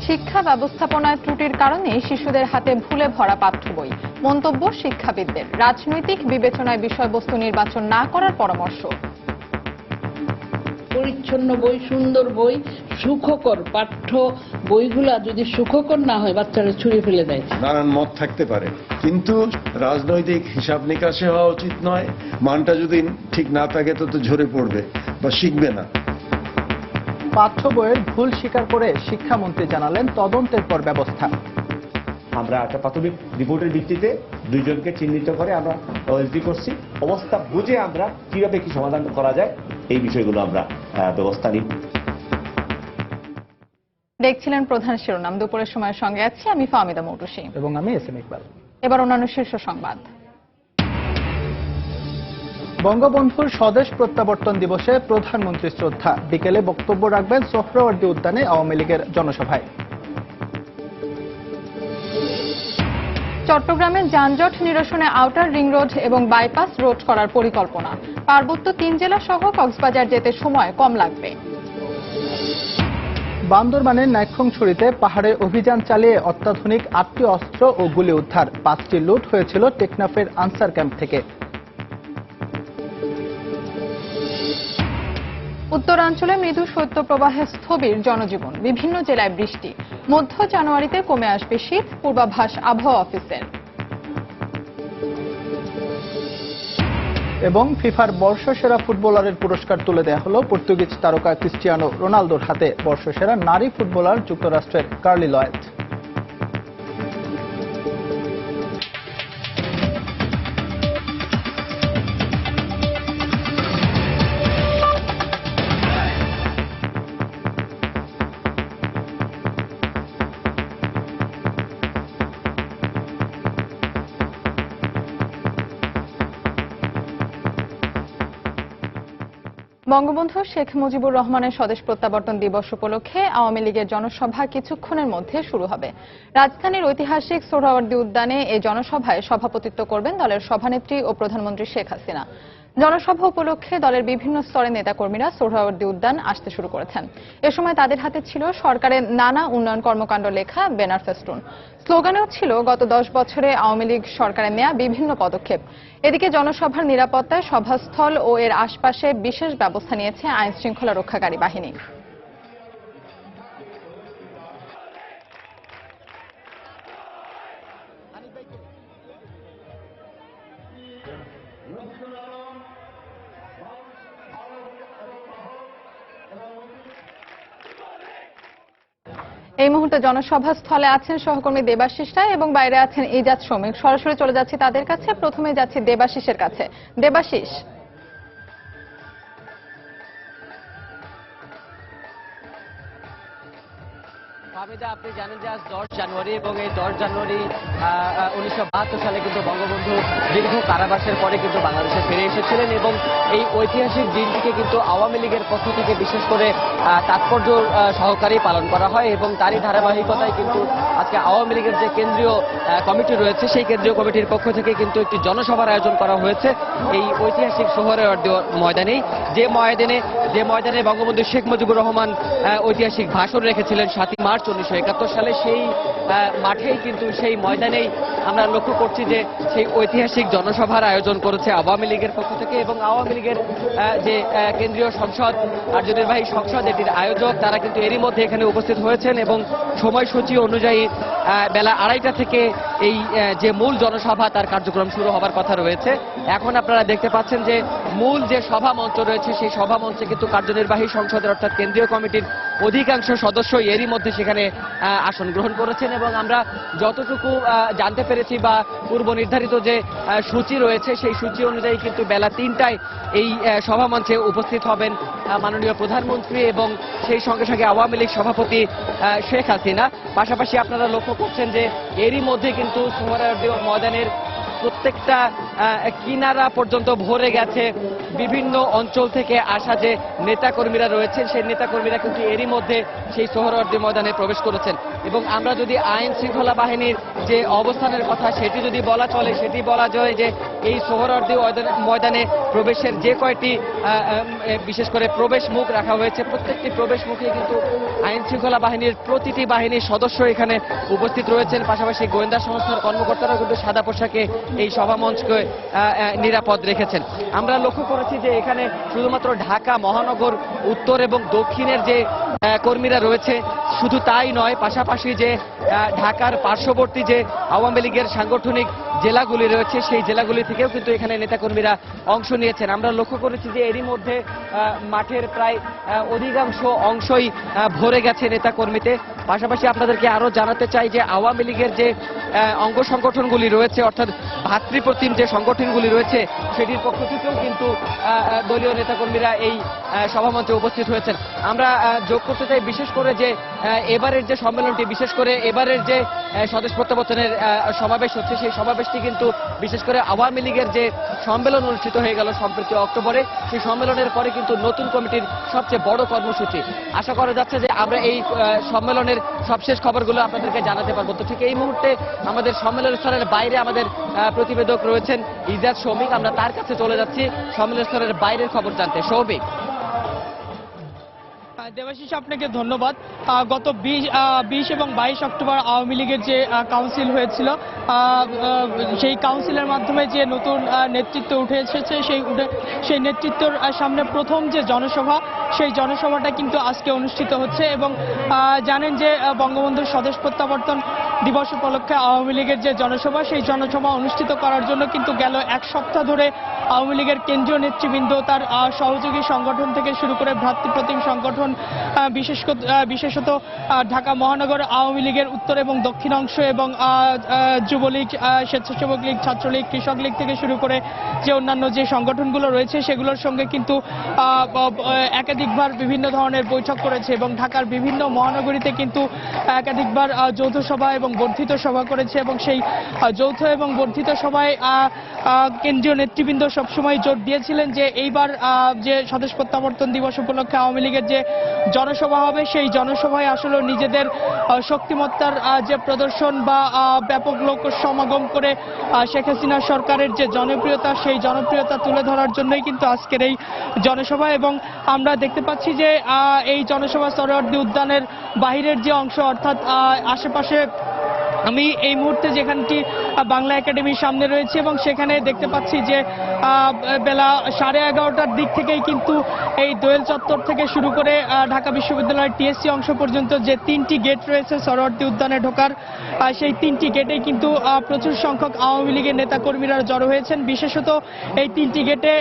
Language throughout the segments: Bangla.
শিক্ষা ব্যবস্থাপনায় ত্রুটির কারণে শিশুদের হাতে ভুলে ভরা পাঠ্য বই। মন্তব্য শিক্ষাবিদদের। রাজনৈতিক বিবেচনায় বিষয়বস্তু নির্বাচন না করার পরামর্শ। পরিচ্ছন্ন বই, সুন্দর বই, সুখকর পাঠ্য বইগুলা যদি সুখকর না হয় বাচ্চারা ছুঁড়ে ফেলে দেয়। নানান মত থাকতে পারে, কিন্তু রাজনৈতিক হিসাব নিকাশে হওয়া উচিত নয়। মানটা যদি ঠিক না থাকে তো ঝরে পড়বে বা শিখবে না। পাঠ্য বইয়ের ভুল স্বীকার করে শিক্ষামন্ত্রী জানালেন তদন্তের পর ব্যবস্থা। আমরা একটা প্রাথমিক রিপোর্টের ভিত্তিতে দুইজনকে চিহ্নিত করে আমরা ওএসডি করছি। অবস্থা বুঝে আমরা কিভাবে কি সমাধান করা যায় এই বিষয়গুলো আমরা ব্যবস্থা নিই। দেখছিলেন প্রধান শিরোনাম। দুপুরের সময়ের সঙ্গে আছি আমি ফাহমিদা মৌটুসী এবং আমি এসএম ইকবাল। এবার অন্যান্য শীর্ষ সংবাদ। বঙ্গবন্ধুর স্বদেশ প্রত্যাবর্তন দিবসে প্রধানমন্ত্রী শ্রদ্ধা। বিকেলে বক্তব্য রাখবেন সোহরাওয়ার্দী উদ্যানে আওয়ামী লীগের জনসভায়। চট্টগ্রামে যানজট নিরসনে আউটার রিং রোড এবং বাইপাস রোড করার পরিকল্পনা। পার্বত্য 3 জেলা সহ কক্সবাজার যেতে সময় কম লাগবে। বান্দরবানের নাইক্ষ্যংছড়িতে পাহাড়ে অভিযান চালিয়ে অত্যাধুনিক 8টি অস্ত্র ও গুলি উদ্ধার। 5টি লুট হয়েছিল টেকনাফের আনসার ক্যাম্প থেকে। উত্তরাঞ্চলে মৃদু শৈত্যপ্রবাহে স্থবির জনজীবন। বিভিন্ন জেলায় বৃষ্টি। মধ্য জানুয়ারিতে কমে আসবে শীত, পূর্বাভাস আবহাওয়া অফিসের। এবং ফিফার বর্ষসেরা ফুটবলারের পুরস্কার তুলে দেওয়া হলো পর্তুগিজ তারকা ক্রিস্টিয়ানো রোনালদোর হাতে। বর্ষসেরা নারী ফুটবলার যুক্তরাষ্ট্রের কার্লি লয়েড। বঙ্গবন্ধু শেখ মুজিবুর রহমানের স্বদেশ প্রত্যাবর্তন দিবস উপলক্ষে আওয়ামী লীগের জনসভা কিছুক্ষণের মধ্যে শুরু হবে। রাজধানীর ঐতিহাসিক সোহরাওয়ার্দী উদ্যানে এই জনসভায় সভাপতিত্ব করবেন দলের সভানেত্রী ও প্রধানমন্ত্রী শেখ হাসিনা। জনসভা উপলক্ষে দলের বিভিন্ন স্তরের নেতাকর্মীরা সোহরাওয়ার্দী উদ্যান আসতে শুরু করেছেন। এ সময় তাদের হাতে ছিল সরকারের নানা উন্নয়ন কর্মকাণ্ড লেখা ব্যানার ফেস্টুন। স্লোগানেও ছিল গত 10 বছরে আওয়ামী লীগ সরকারের নেয়া বিভিন্ন পদক্ষেপ। এদিকে জনসভার নিরাপত্তায় সভাস্থল ও এর আশপাশে বিশেষ ব্যবস্থা নিয়েছে আইন শৃঙ্খলা রক্ষাকারী বাহিনী। এই মুহূর্তে জনসভা স্থলে আছেন সহকর্মী দেবাশিস রায় এবং বাইরে আছেন ইজাজ শ্রমিক। সরাসরি চলে যাচ্ছি তাদের কাছে। প্রথমে যাচ্ছি দেবাশিসের কাছে। দেবাশিস, আপনি জানেন যে আজ 10 জানুয়ারি এবং এই 10 জানুয়ারি 1972 সালে কিন্তু বঙ্গবন্ধু দীর্ঘ কারাবাসের পরে কিন্তু বাংলাদেশে ফিরে এসেছিলেন এবং এই ঐতিহাসিক দিনটিকে কিন্তু আওয়ামী লীগের পক্ষ থেকে বিশেষ করে তাৎপর্য সহকারে পালন করা হয় এবং তারই ধারাবাহিকতায় কিন্তু আজকে আওয়ামী লীগের যে কেন্দ্রীয় কমিটি রয়েছে সেই কেন্দ্রীয় কমিটির পক্ষ থেকে কিন্তু একটি জনসভার আয়োজন করা হয়েছে এই ঐতিহাসিক সোহরাওয়ার্দী ময়দানেই, যে ময়দানে বঙ্গবন্ধু শেখ মুজিবুর রহমান ঐতিহাসিক ভাষণ রেখেছিলেন 7 মার্চ 1971 সালে। সেই মাঠেই কিন্তু সেই ময়দানেই আমরা লক্ষ্য করছি যে সেই ঐতিহাসিক জনসভার আয়োজন করেছে আওয়ামী লীগের পক্ষ থেকে এবং আওয়ামী লীগের যে কেন্দ্রীয় সংসদ কার্যনির্বাহী সংসদ এটির আয়োজক তারা কিন্তু এরই মধ্যে এখানে উপস্থিত হয়েছেন এবং সময়সূচি অনুযায়ী বেলা 2:30টা থেকে এই যে মূল জনসভা তার কার্যক্রম শুরু হবার কথা রয়েছে। এখন আপনারা দেখতে পাচ্ছেন যে মূল যে সভা মঞ্চ রয়েছে সেই সভা মঞ্চে কিন্তু কার্যনির্বাহী সংসদের অর্থাৎ কেন্দ্রীয় কমিটির অধিকাংশ সদস্য এরই মধ্যে সেখানে আসন গ্রহণ করেছেন এবং আমরা যতটুকু জানতে পেরেছি বা পূর্ব নির্ধারিত যে সূচি রয়েছে সেই সূচি অনুযায়ী কিন্তু বেলা 3টায় এই সভা মঞ্চে উপস্থিত হবেন মাননীয় প্রধানমন্ত্রী এবং সেই সঙ্গে সঙ্গে আওয়ামী লীগ সভাপতি শেখ হাসিনা। পাশাপাশি আপনারা লক্ষ্য করছেন যে এরই মধ্যে কিন্তু সোহরাওয়ার্দী ময়দানের প্রত্যেকটা কিনারা পর্যন্ত ভরে গেছে। বিভিন্ন অঞ্চল থেকে আসা যে নেতাকর্মীরা রয়েছেন সেই নেতাকর্মীরা কিন্তু এরই মধ্যে সেই সোহরাওয়ার্দী ময়দানে প্রবেশ করেছেন। এবং আমরা যদি আইন শৃঙ্খলা বাহিনীর যে অবস্থানের কথা সেটি যদি বলা চলে, সেটি বলা যায় যে এই সোহরাওয়ার্দী ময়দানে প্রবেশের যে কয়টি বিশেষ করে প্রবেশ মুখ রাখা হয়েছে, প্রত্যেকটি প্রবেশ মুখে কিন্তু আইন শৃঙ্খলা বাহিনীর প্রতিটি বাহিনীর সদস্য এখানে উপস্থিত রয়েছেন। পাশাপাশি গোয়েন্দা সংস্থার কর্মকর্তারা কিন্তু সাদা পোশাকে এই সভামঞ্চকে নিরাপদ রেখেছেন। আমরা লক্ষ্য করেছি যে এখানে শুধুমাত্র ঢাকা মহানগর উত্তর এবং দক্ষিণের যে কর্মীরা রয়েছে শুধু তাই নয়, পাশাপাশি যে ঢাকার পার্শ্ববর্তী যে আওয়ামী লীগের সাংগঠনিক জেলাগুলি রয়েছে সেই জেলাগুলি থেকেও কিন্তু এখানে নেতাকর্মীরা অংশ নিয়েছেন। আমরা লক্ষ্য করেছি যে এরই মধ্যে মাঠের প্রায় অধিকাংশ অংশই ভরে গেছে নেতাকর্মীতে। পাশাপাশি আপনাদেরকে আরো জানাতে চাই যে আওয়ামী লীগের যে অঙ্গ সংগঠনগুলি রয়েছে অর্থাৎ ভাতৃপ্রতিম যে সংগঠনগুলি রয়েছে সেটির পক্ষ থেকেও কিন্তু দলীয় নেতাকর্মীরা এই সভামঞ্চে উপস্থিত হয়েছেন। আমরা যোগ করতে চাই বিশেষ করে যে এবারের যে সম্মেলনটি, বিশেষ করে এবারের যে স্বদেশ প্রত্যাবর্তনের সমাবেশ হচ্ছে সেই সমাবেশটি কিন্তু বিশেষ করে আওয়ামী লীগের যে সম্মেলন অনুষ্ঠিত হয়ে গেল সম্প্রতি অক্টোবরে, সেই সম্মেলনের পরে কিন্তু নতুন কমিটির সবচেয়ে বড় কর্মসূচি। আশা করা যাচ্ছে যে আমরা এই সম্মেলনের সবশেষ খবরগুলো আপনাদেরকে জানাতে পারবো। তো ঠিক এই মুহূর্তে আমাদের সম্মেলন স্থলের বাইরে আমাদের প্রতিবেদক রয়েছেন ইজাজ সৌমিক, আমরা তার কাছে চলে যাচ্ছি সম্মেলন স্থলের বাইরের খবর জানতে। সৌমিক। দেবাশিস, আপনাকে ধন্যবাদ। গত 20 এবং 22 অক্টোবর আওয়ামী লীগের যে কাউন্সিল হয়েছিল সেই কাউন্সিলের মাধ্যমে যে নতুন নেতৃত্ব উঠে এসেছে সেই নেতৃত্বর সামনে প্রথম যে জনসভা, সেই জনসভাটা কিন্তু আজকে অনুষ্ঠিত হচ্ছে। এবং জানেন যে বঙ্গবন্ধুর স্বদেশ প্রত্যাবর্তন দিবস উপলক্ষে আওয়ামী লীগের যে জনসভা, সেই জনসভা অনুষ্ঠিত করার জন্য কিন্তু গেল এক সপ্তাহ ধরে আওয়ামী লীগের কেন্দ্রীয় নেতৃবৃন্দ, তার সহযোগী সংগঠন থেকে শুরু করে ভ্রাতৃপ্রতিম সংগঠন, বিশেষত ঢাকা মহানগর আওয়ামী লীগের উত্তর এবং দক্ষিণ অংশ এবং যুবলীগ, স্বেচ্ছাসেবক লীগ, ছাত্রলীগ, কৃষক লীগ থেকে শুরু করে যে অন্যান্য যে সংগঠনগুলো রয়েছে সেগুলোর সঙ্গে কিন্তু একাধিকবার বিভিন্ন ধরনের বৈঠক করেছে এবং ঢাকার বিভিন্ন মহানগরীতে কিন্তু একাধিকবার যৌথ সভা এবং বর্ধিত সভা করেছে। এবং সেই যৌথ এবং বর্ধিত সভায় কেন্দ্রীয় নেতৃবৃন্দ সবসময় জোর দিয়েছিলেন যে এইবার যে স্বদেশ প্রত্যাবর্তন দিবস উপলক্ষে আওয়ামী লীগের যে জনসভা হবে সেই জনসভায় আসলে নিজেদের শক্তিমত্তার যে প্রদর্শন বা ব্যাপক লোক সমাগম করে শেখ হাসিনা সরকারের যে জনপ্রিয়তা, সেই জনপ্রিয়তা তুলে ধরার জন্যই কিন্তু আজকের এই জনসভা। এবং আমরা দেখতে পাচ্ছি যে এই জনসভা সোহরাওয়ার্দী উদ্যানের বাহিরের যে অংশ অর্থাৎ আশেপাশে, আমি এই মুহূর্তে যেখানটি বাংলা একাডেমির সামনে রয়েছে এবং সেখানে দেখতে পাচ্ছি যে বেলা 11:30টার দিক থেকেই কিন্তু এই দোয়েল চত্বর থেকে শুরু করে ঢাকা বিশ্ববিদ্যালয়ের টিএসসি অংশ পর্যন্ত যে 3টি গেট রয়েছে সোহরাওয়ার্দী উদ্যানে ঢোকার, সেই 3টি গেটেই কিন্তু প্রচুর সংখ্যক আওয়ামী লীগের নেতাকর্মীরা জড়ো হয়েছেন। বিশেষত এই 3টি গেটে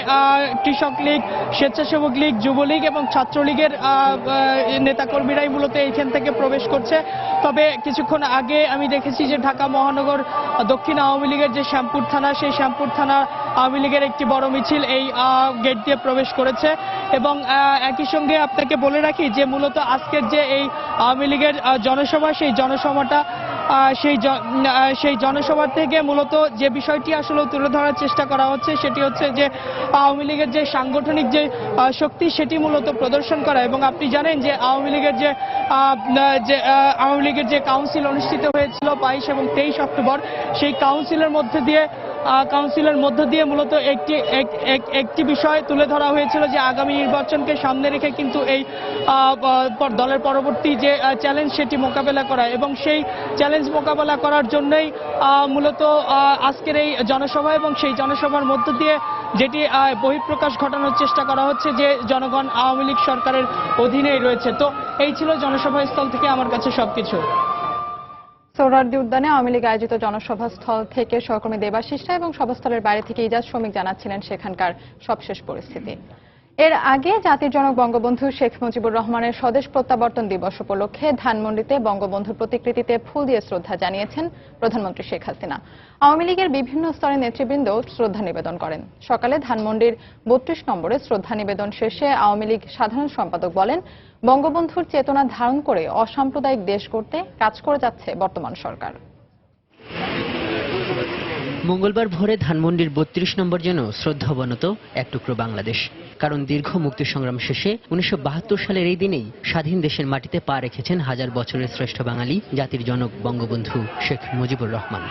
কৃষক লীগ, স্বেচ্ছাসেবক লীগ, যুবলীগ এবং ছাত্রলীগের নেতাকর্মীরাই মূলত এইখান থেকে প্রবেশ করছে। তবে কিছুক্ষণ আগে আমি দেখেছি যে ঢাকা মহানগর দক্ষিণ আওয়ামী লীগের যে শ্যামপুর থানা, সেই শ্যামপুর থানা আওয়ামী লীগের একটি বড় মিছিল এই গেট দিয়ে প্রবেশ করেছে। এবং একই সঙ্গে আপনাকে বলে রাখি যে মূলত আজকের যে এই আওয়ামী লীগের জনসভা, সেই জনসভাটা সেই জনসভা থেকে মূলত যে বিষয়টি আসলে তুলে ধরার চেষ্টা করা হচ্ছে সেটি হচ্ছে যে আওয়ামী লীগের যে সাংগঠনিক যে শক্তি সেটি মূলত প্রদর্শন করা। এবং আপনি জানেন যে আওয়ামী লীগের যে কাউন্সিল অনুষ্ঠিত হয়েছিল 22 এবং 23 অক্টোবর, সেই কাউন্সিলের মধ্য দিয়ে মূলত একটি বিষয় তুলে ধরা হয়েছিল যে আগামী নির্বাচনকে সামনে রেখে কিন্তু এই দলের পরবর্তী যে চ্যালেঞ্জ সেটি মোকাবেলা করা, এবং সেই চ্যালেঞ্জ মোকাবেলা করার জন্যই মূলত আজকের এই জনসভা। এবং সেই জনসভার মধ্য দিয়ে যেটি বহিঃপ্রকাশ ঘটানোর চেষ্টা করা হচ্ছে যে জনগণ আওয়ামী লীগ সরকারের অধীনেই রয়েছে। তো এই ছিল জনসভাস্থল থেকে আমার কাছে সবকিছু। সোহরাওয়ার্দী উদ্যানে আওয়ামী লীগ আয়োজিত জনসভাস্থল থেকে সহকর্মী দেবাশিসরা এবং সভাস্থলের বাইরে থেকে ইজাজ সৌমিক জানাচ্ছিলেন সেখানকার সবশেষ পরিস্থিতি। এর আগে জাতির জনক বঙ্গবন্ধু শেখ মুজিবুর রহমানের স্বদেশ প্রত্যাবর্তন দিবস উপলক্ষে ধানমন্ডিতে বঙ্গবন্ধুর প্রতিকৃতিতে ফুল দিয়ে শ্রদ্ধা জানিয়েছেন প্রধানমন্ত্রী শেখ হাসিনা। আওয়ামী লীগের বিভিন্ন স্তরের নেতৃবৃন্দ শ্রদ্ধা নিবেদন করেন। সকালে ধানমন্ডির 32 নম্বরে শ্রদ্ধা নিবেদন শেষে আওয়ামী লীগ সাধারণ সম্পাদক বলেন, বঙ্গবন্ধুর চেতনা ধারণ করে অসাম্প্রদায়িক দেশ গড়তে কাজ করে যাচ্ছে বর্তমান সরকার। মঙ্গলবার ভোরে ধানমন্ডির ৩২ নম্বর যেন শ্রদ্ধাবনত এক টুকরো বাংলাদেশ। কারণ দীর্ঘ মুক্তি সংগ্রাম শেষে ১৯৭২ সালের এই দিনেই স্বাধীন দেশের মাটিতে পা রেখেছেন হাজার বছরের শ্রেষ্ঠ বাঙালি, জাতির জনক বঙ্গবন্ধু শেখ মুজিবুর রহমান।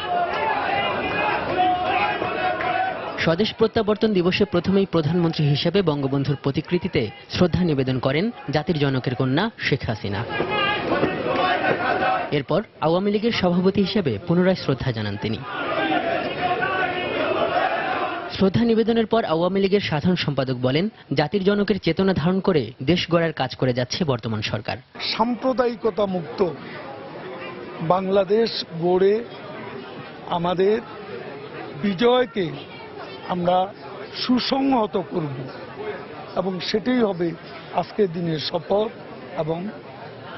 স্বদেশ প্রত্যাবর্তন দিবসে প্রথমেই প্রধানমন্ত্রী হিসেবে বঙ্গবন্ধুর প্রতিকৃতিতে শ্রদ্ধা নিবেদন করেন জাতির জনকের কন্যা শেখ হাসিনা। এরপর আওয়ামী লীগের সভাপতি হিসেবে পুনরায় শ্রদ্ধা জানান তিনি। শ্রদ্ধা নিবেদনের পর আওয়ামী লীগের সাধারণ সম্পাদক বলেন, জাতির জনকের চেতনা ধারণ করে দেশ গড়ার কাজ করে যাচ্ছে বর্তমান সরকার। সাম্প্রদায়িকতা মুক্ত বাংলাদেশ গড়ে আমাদের বিজয়কে আমরা সুসংহত করব এবং সেটাই হবে আজকের দিনের শপথ এবং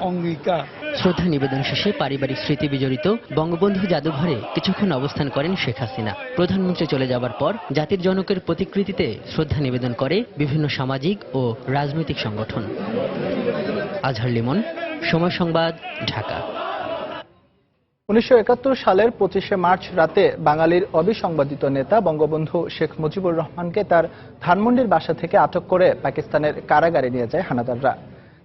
অঙ্গীকার। শ্রদ্ধা নিবেদন শেষে পারিবারিক স্মৃতি বিজড়িত বঙ্গবন্ধু জাদুঘরে কিছুক্ষণ অবস্থান করেন শেখ হাসিনা। প্রধানমন্ত্রী চলে যাবার পর জাতির জনকের প্রতিকৃতিতে শ্রদ্ধা নিবেদন করে বিভিন্ন সামাজিক ও রাজনৈতিক সংগঠন। আজহার লিমন, সময় সংবাদ, ঢাকা। ১৯৭১ সালের ২৫শে মার্চ রাতে বাঙালির অবিসংবাদিত নেতা বঙ্গবন্ধু শেখ মুজিবুর রহমানকে তার ধানমন্ডির বাসা থেকে আটক করে পাকিস্তানের কারাগারে নিয়ে যায় হানাদাররা।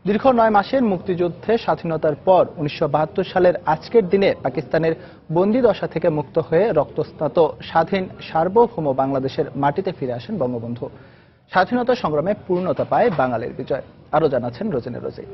দীর্ঘ ৯ মাসের মুক্তিযুদ্ধে স্বাধীনতার পর ১৯৭২ সালের আজকের দিনে পাকিস্তানের বন্দি দশা থেকে মুক্ত হয়ে রক্তস্নাত স্বাধীন সার্বভৌম বাংলাদেশের মাটিতে ফিরে আসেন বঙ্গবন্ধু। স্বাধীনতা সংগ্রামে পূর্ণতা পায় বাঙালির বিজয়। আরো জানাচ্ছেন রোজিনা রোজি।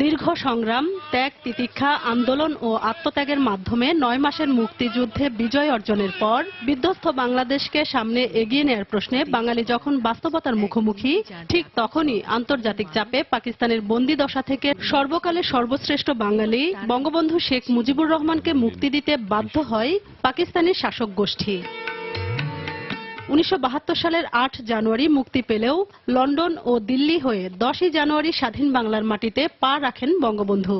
দীর্ঘ সংগ্রাম, ত্যাগ, তিতিক্ষা, আন্দোলন ও আত্মত্যাগের মাধ্যমে ৯ মাসের মুক্তিযুদ্ধে বিজয় অর্জনের পর বিধ্বস্ত বাংলাদেশকে সামনে এগিয়ে নেয়ার প্রশ্নে বাঙালি যখন বাস্তবতার মুখোমুখি, ঠিক তখনই আন্তর্জাতিক চাপে পাকিস্তানের বন্দি দশা থেকে সর্বকালের সর্বশ্রেষ্ঠ বাঙালি বঙ্গবন্ধু শেখ মুজিবুর রহমানকে মুক্তি দিতে বাধ্য হয় পাকিস্তানি শাসক গোষ্ঠী। ১৯৭২ সালের ৮ জানুয়ারি মুক্তি পেলেও লন্ডন ও দিল্লি হয়ে ১০ই জানুয়ারি স্বাধীন বাংলার মাটিতে পা রাখেন বঙ্গবন্ধু।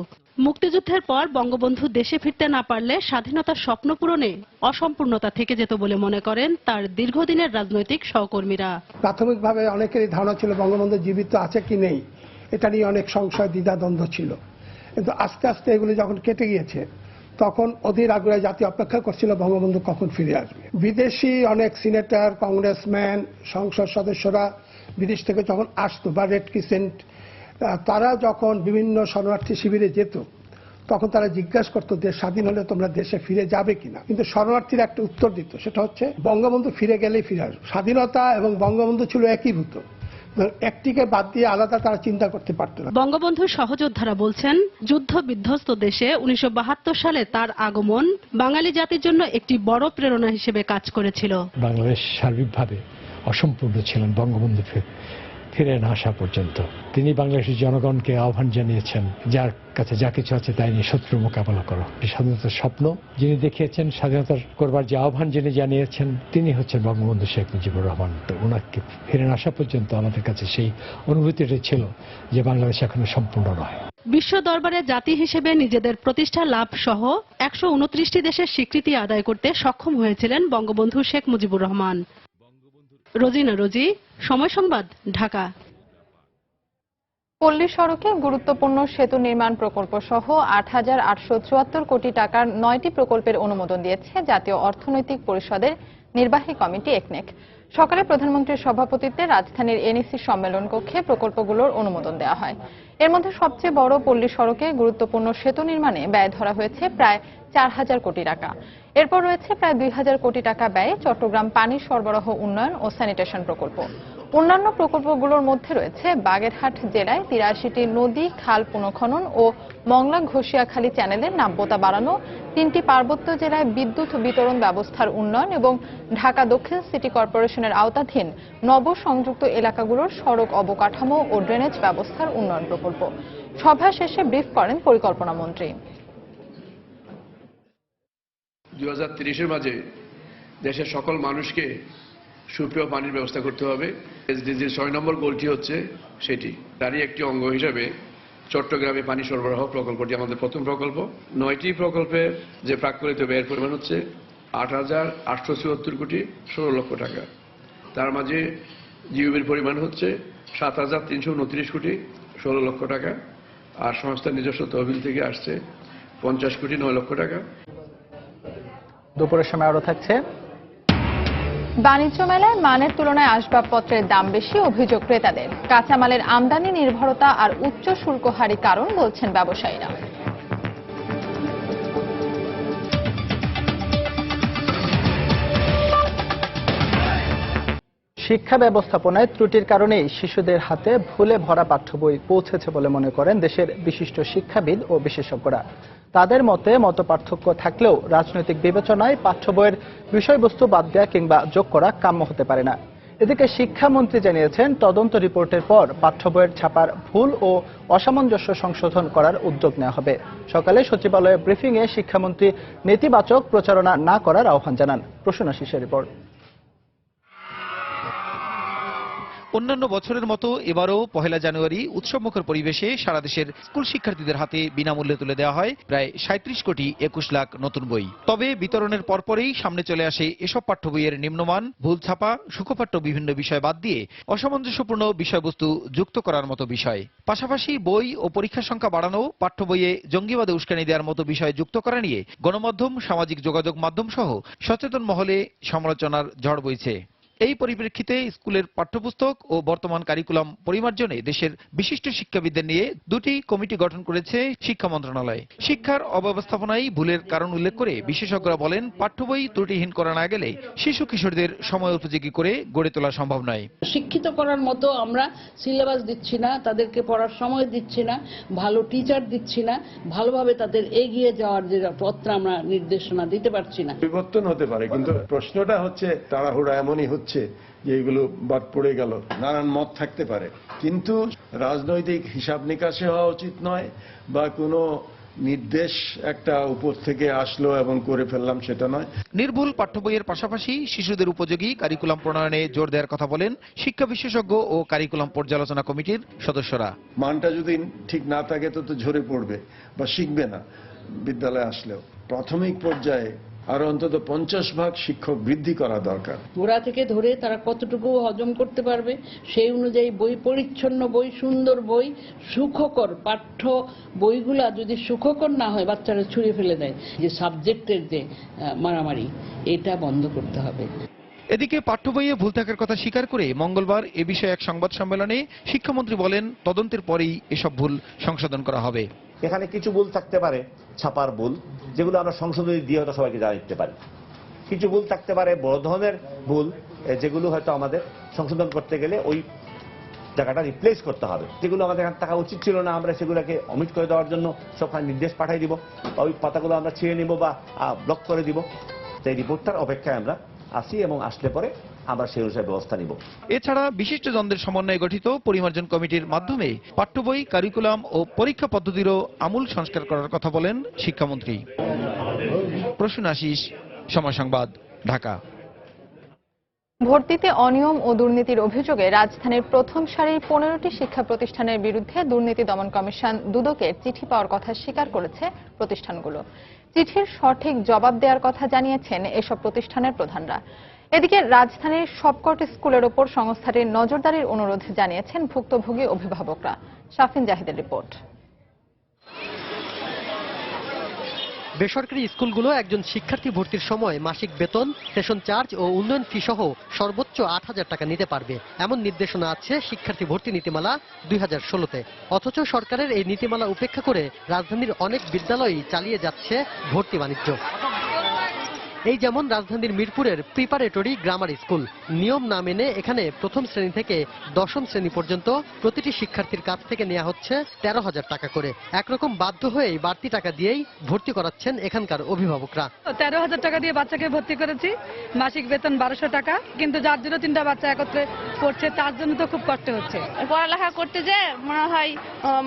মুক্তিযুদ্ধের পর বঙ্গবন্ধু দেশে ফিরতে না পারলে স্বাধীনতার স্বপ্ন পূরণে অসম্পূর্ণতা থেকে যেত বলে মনে করেন তার দীর্ঘদিনের রাজনৈতিক সহকর্মীরা। প্রাথমিকভাবে অনেকেরই ধারণা ছিল বঙ্গবন্ধু জীবিত আছে কি নেই, এটা নিয়ে অনেক সংশয় দ্বিধাদ্বন্দ্ব ছিল। কিন্তু আস্তে আস্তে এগুলি যখন কেটে গিয়েছে তখন অধীর আগ্রহে জাতি অপেক্ষা করছিল বঙ্গবন্ধু কখন ফিরে আসবে। বিদেশি অনেক সিনেটর, কংগ্রেসম্যান, সংসদ সদস্যরা বিদেশ থেকে যখন আসতো বা রেড ক্রিসেন্ট, তারা যখন বিভিন্ন শরণার্থী শিবিরে যেত তখন তারা জিজ্ঞাসা করতো দেশ স্বাধীন হলে তোমরা দেশে ফিরে যাবে কিনা। কিন্তু শরণার্থীরা একটা উত্তর দিত, সেটা হচ্ছে বঙ্গবন্ধু ফিরে গেলেই ফিরে আসবে। স্বাধীনতা এবং বঙ্গবন্ধু ছিল একীভূত, একটিকে বাদ দিয়ে আলাদা তারা চিন্তা করতে পারত না। বঙ্গবন্ধু সহযোদ্ধারা বলছেন, যুদ্ধ বিধ্বস্ত দেশে ১৯৭২ সালে তার আগমন বাঙালি জাতির জন্য একটি বড় প্রেরণা হিসেবে কাজ করেছিল। বাংলাদেশ সার্বিকভাবে অসম্পূর্ণ ছিলেন বঙ্গবন্ধু ফিরে না আসা পর্যন্ত। তিনি বাংলাদেশের জনগণকে আহ্বান জানিয়েছেন, যার কাছে যা কিছু আছে তাই নিয়ে শত্রু মোকাবেলা করো। স্বাধীনতার স্বপ্ন যিনি দেখিয়েছেন, স্বাধীনতার করবার যে আহ্বান যিনি জানিয়েছেন, তিনি হচ্ছেন বঙ্গবন্ধু শেখ মুজিবুর রহমান। তো ওনাকে ফিরে না আসা পর্যন্ত আমাদের কাছে সেই অনুভূতিটা ছিল যে বাংলাদেশ এখনো সম্পূর্ণ নয়। বিশ্ব দরবারে জাতি হিসেবে নিজেদের প্রতিষ্ঠা লাভ সহ ১২৯টি দেশের স্বীকৃতি আদায় করতে সক্ষম হয়েছিলেন বঙ্গবন্ধু শেখ মুজিবুর রহমান। রোজিনা রোজি, সময় সংবাদ, ঢাকা। পল্লী সড়কে গুরুত্বপূর্ণ সেতু নির্মাণ প্রকল্প সহ ৮,৮৭৪ কোটি টাকার ৯টি প্রকল্পের অনুমোদন দিয়েছে জাতীয় অর্থনৈতিক পরিষদের নির্বাহী কমিটি একনেক। সকালে প্রধানমন্ত্রীর সভাপতিত্বে রাজধানীর এনইসি সম্মেলন কক্ষে প্রকল্পগুলোর অনুমোদন দেওয়া হয়। এর মধ্যে সবচেয়ে বড় পল্লী সড়কে গুরুত্বপূর্ণ সেতু নির্মাণে ব্যয় ধরা হয়েছে প্রায় ৪,০০০ কোটি টাকা। এরপর রয়েছে প্রায় ২,০০০ কোটি টাকা ব্যয়ে চট্টগ্রাম পানি সরবরাহ উন্নয়ন ও স্যানিটেশন প্রকল্প। অন্যান্য প্রকল্পগুলোর মধ্যে রয়েছে বাগেরহাট জেলায় ৮৩টি নদী খাল পুনঃখনন ও মংলা ঘষিয়াখালী চ্যানেলের নাব্যতা বাড়ানো, ৩টি পার্বত্য জেলায় বিদ্যুৎ বিতরণ ব্যবস্থার উন্নয়ন এবং ঢাকা দক্ষিণ সিটি কর্পোরেশনের আওতাধীন নবসংযুক্ত এলাকাগুলোর সড়ক অবকাঠামো ও ড্রেনেজ ব্যবস্থার উন্নয়ন প্রকল্প। সভা শেষে ব্রিফ করেন পরিকল্পনা মন্ত্রী। ২০৩০-এর মাঝে দেশের সকল মানুষকে সুপেয় পানির ব্যবস্থা করতে হবে। এসডিজির ৬ নম্বর গোলটি হচ্ছে সেটি। তারই একটি অঙ্গ হিসাবে চট্টগ্রামে পানি সরবরাহ প্রকল্পটি আমাদের প্রথম প্রকল্প। ৯টি প্রকল্পের যে প্রাক্কলিত ব্যয়ের পরিমাণ হচ্ছে ৮,৮৭৪ কোটি ১৬ লক্ষ টাকা। তার মাঝে জিওবির পরিমাণ হচ্ছে ৭,৩২৯ কোটি ১৬ লক্ষ টাকা, আর সংস্থার নিজস্ব তহবিল থেকে আসছে ৫০ কোটি ৯ লক্ষ টাকা। দুপুরের সময় আরও থাকছে। বাণিজ্য মেলায় মানের তুলনায় আসবাবপত্রের দাম বেশি, অভিযোগ ক্রেতাদের। কাঁচামালের আমদানি নির্ভরতা আর উচ্চ শুল্ক হারই কারণ বলছেন ব্যবসায়ীরা। শিক্ষা ব্যবস্থাপনায় ত্রুটির কারণেই শিশুদের হাতে ভুলে ভরা পাঠ্য বই পৌঁছেছে বলে মনে করেন দেশের বিশিষ্ট শিক্ষাবিদ ও বিশেষজ্ঞরা। তাদের মতে মতপার্থক্য থাকলেও রাজনৈতিক বিবেচনায় পাঠ্য বইয়ের বিষয়বস্তু বাদ দেওয়া কিংবা যোগ করা কাম্য হতে পারে না। এদিকে শিক্ষামন্ত্রী জানিয়েছেন, তদন্ত রিপোর্টের পর পাঠ্য বইয়ের ছাপার ভুল ও অসামঞ্জস্য সংশোধন করার উদ্যোগ নেওয়া হবে। সকালে সচিবালয়ে ব্রিফিংয়ে শিক্ষামন্ত্রী নেতিবাচক প্রচারণা না করার আহ্বান জানান। প্রসূন আশিসের রিপোর্ট। অন্যান্য বছরের মতো এবারও 1 জানুয়ারি উৎসবমুখর পরিবেশে সারা দেশের স্কুল শিক্ষার্থীদের হাতে বিনামূল্যে তুলে দেওয়া হয় প্রায় 37 কোটি 21 লাখ নতুন বই। তবে বিতরণের পরপরই সামনে চলে আসে এসব পাঠ্য বইয়ের নিম্নমান, ভুল ছাপা, সুখপাঠ্য বিভিন্ন বিষয় বাদ দিয়ে অসামঞ্জস্যপূর্ণ বিষয়বস্তু যুক্ত করার মতো বিষয়। পাশাপাশি বই ও পরীক্ষার সংখ্যা বাড়ানো, পাঠ্য বইয়ে জঙ্গিবাদে উস্কানি দেওয়ার মতো বিষয় যুক্ত করা নিয়ে গণমাধ্যম, সামাজিক যোগাযোগ মাধ্যম সহ সচেতন মহলে সমালোচনার ঝড় বইছে। এই পরিপ্রেক্ষিতে স্কুলের পাঠ্যপুস্তক ও বর্তমান কারিকুলাম পরিমার্জনে দেশের বিশিষ্ট শিক্ষাবিদদের নিয়ে দুটি কমিটি গঠন করেছে শিক্ষা মন্ত্রণালয়। শিক্ষার অব্যবস্থাপনায় ভুলের কারণ উল্লেখ করে বিশেষজ্ঞরা বলেন, পাঠ্য বই ত্রুটিহীন করা না গেলে শিশু কিশোরদের সময় উপযোগী করে গড়ে তোলা সম্ভব নয়। শিক্ষিত করার মতো আমরা সিলেবাস দিচ্ছি না, তাদেরকে পড়ার সময় দিচ্ছি না, ভালো টিচার দিচ্ছি না, ভালোভাবে তাদের এগিয়ে যাওয়ার যে পথটা আমরা নির্দেশনা দিতে পারছি না। পরিবর্তন হতে পারে, কিন্তু প্রশ্নটা হচ্ছে তাড়াহুড়া এমনই হচ্ছে যে এগুলো বাদ পড়ে গেল। নানান মত থাকতে পারে, কিন্তু রাজনৈতিক হিসাব নিকাশে হওয়া উচিত নয়, বা কোনো নির্দেশ একটা উপর থেকে আসলো এবং করে ফেললাম সেটা নয়। নির্ভুল পাঠ্য বইয়ের পাশাপাশি শিশুদের উপযোগী কারিকুলাম প্রণয়নে জোর দেওয়ার কথা বলেন শিক্ষা বিশেষজ্ঞ ও কারিকুলাম পর্যালোচনা কমিটির সদস্যরা। মানটা যদি ঠিক না থাকে তো ঝরে পড়বে বা শিখবে না বিদ্যালয়ে আসলেও। প্রাথমিক পর্যায়ে আর অন্তত 50% শিক্ষক বৃদ্ধি করা দরকার। গোড়া থেকে ধরে তারা কতটুকু হজম করতে পারবে সেই অনুযায়ী বই, পরিচ্ছন্ন বই, সুন্দর বই, সুখকর পাঠ্য বইগুলা যদি সুখকর না হয় বাচ্চারা ছুঁড়ে ফেলে দেয়। যে সাবজেক্টের যে মারামারি, এটা বন্ধ করতে হবে। এদিকে পাঠ্য বইয়ে ভুল থাকার কথা স্বীকার করে মঙ্গলবার এ বিষয়ে এক সংবাদ সম্মেলনে শিক্ষামন্ত্রী বলেন, তদন্তের পরেই এসব ভুল সংশোধন করা হবে। এখানে কিছু ভুল থাকতে পারে, ছাপার ভুল, যেগুলো আমরা সংশোধনী দিয়ে হয়তো সবাইকে জানাতে পারি। কিছু ভুল থাকতে পারে বড় ধরনের ভুল, যেগুলো হয়তো আমাদের সংশোধন করতে গেলে ওই জায়গাটা রিপ্লেস করতে হবে। যেগুলো আমাদের এখানে থাকা উচিত ছিল না, আমরা সেগুলোকে অমিট করে দেওয়ার জন্য সবখানে নির্দেশ পাঠিয়ে দিব, ওই পাতাগুলো আমরা ছিঁড়ে নিব বা ব্লক করে দিব। তাই রিপোর্টটার অপেক্ষায় আমরা আসি এবং আসলে পরে আমরা সেই অনুসারে ব্যবস্থা নিব। এছাড়া বিশিষ্টজনদের সমন্বয়ে গঠিত পরিমার্জন কমিটির মাধ্যমে পাঠ্য বই, কারিকুলাম ও পরীক্ষা পদ্ধতিরও আমূল সংস্কার করার কথা বলেন শিক্ষামন্ত্রী। প্রসূন আশিস, সময় সংবাদ, ঢাকা। ভর্তিতে অনিয়ম ও দুর্নীতির অভিযোগে রাজধানীর প্রথম সারির 15টি শিক্ষা প্রতিষ্ঠানের বিরুদ্ধে দুর্নীতি দমন কমিশন দুদকের চিঠি পাওয়ার কথা স্বীকার করেছে প্রতিষ্ঠানগুলো। চিঠির সঠিক জবাব দেওয়ার কথা জানিয়েছেন এসব প্রতিষ্ঠানের প্রধানরা। এদিকে রাজধানীর সবকটি স্কুলের ওপর সংস্থাটির নজরদারির অনুরোধ জানিয়েছেন ভুক্তভোগী অভিভাবকরা। শাফিন জাহিদের রিপোর্ট। বেসরকারি স্কুলগুলো একজন শিক্ষার্থী ভর্তির সময় মাসিক বেতন, সেশন চার্জ ও উন্নয়ন ফি সহ সর্বোচ্চ 8,000 টাকা নিতে পারবে, এমন নির্দেশনা আছে শিক্ষার্থী ভর্তি নীতিমালা 2016-তে। অথচ সরকারের এই নীতিমালা উপেক্ষা করে রাজধানীর অনেক বিদ্যালয়ই চালিয়ে যাচ্ছে ভর্তি বাণিজ্য। এই যেমন রাজধানীর মিরপুরের প্রিপারেটরি গ্রামার স্কুল। নিয়ম না মেনে এখানে প্রথম শ্রেণী থেকে দশম শ্রেণী পর্যন্ত প্রতিটি শিক্ষার্থীর কাছ থেকে নেওয়া হচ্ছে 13,000 টাকা করে। একরকম বাধ্য হয়েই বাড়তি টাকা দিয়েই ভর্তি করাচ্ছেন এখানকার অভিভাবকরা। 13,000 টাকা দিয়ে বাচ্চাকে ভর্তি করেছি, মাসিক বেতন 1200 টাকা, কিন্তু যার জন্য 3টা বাচ্চা একত্রে পড়ছে তার জন্য তো খুব কষ্ট হচ্ছে। পড়ালেখা করতে যে মনে হয়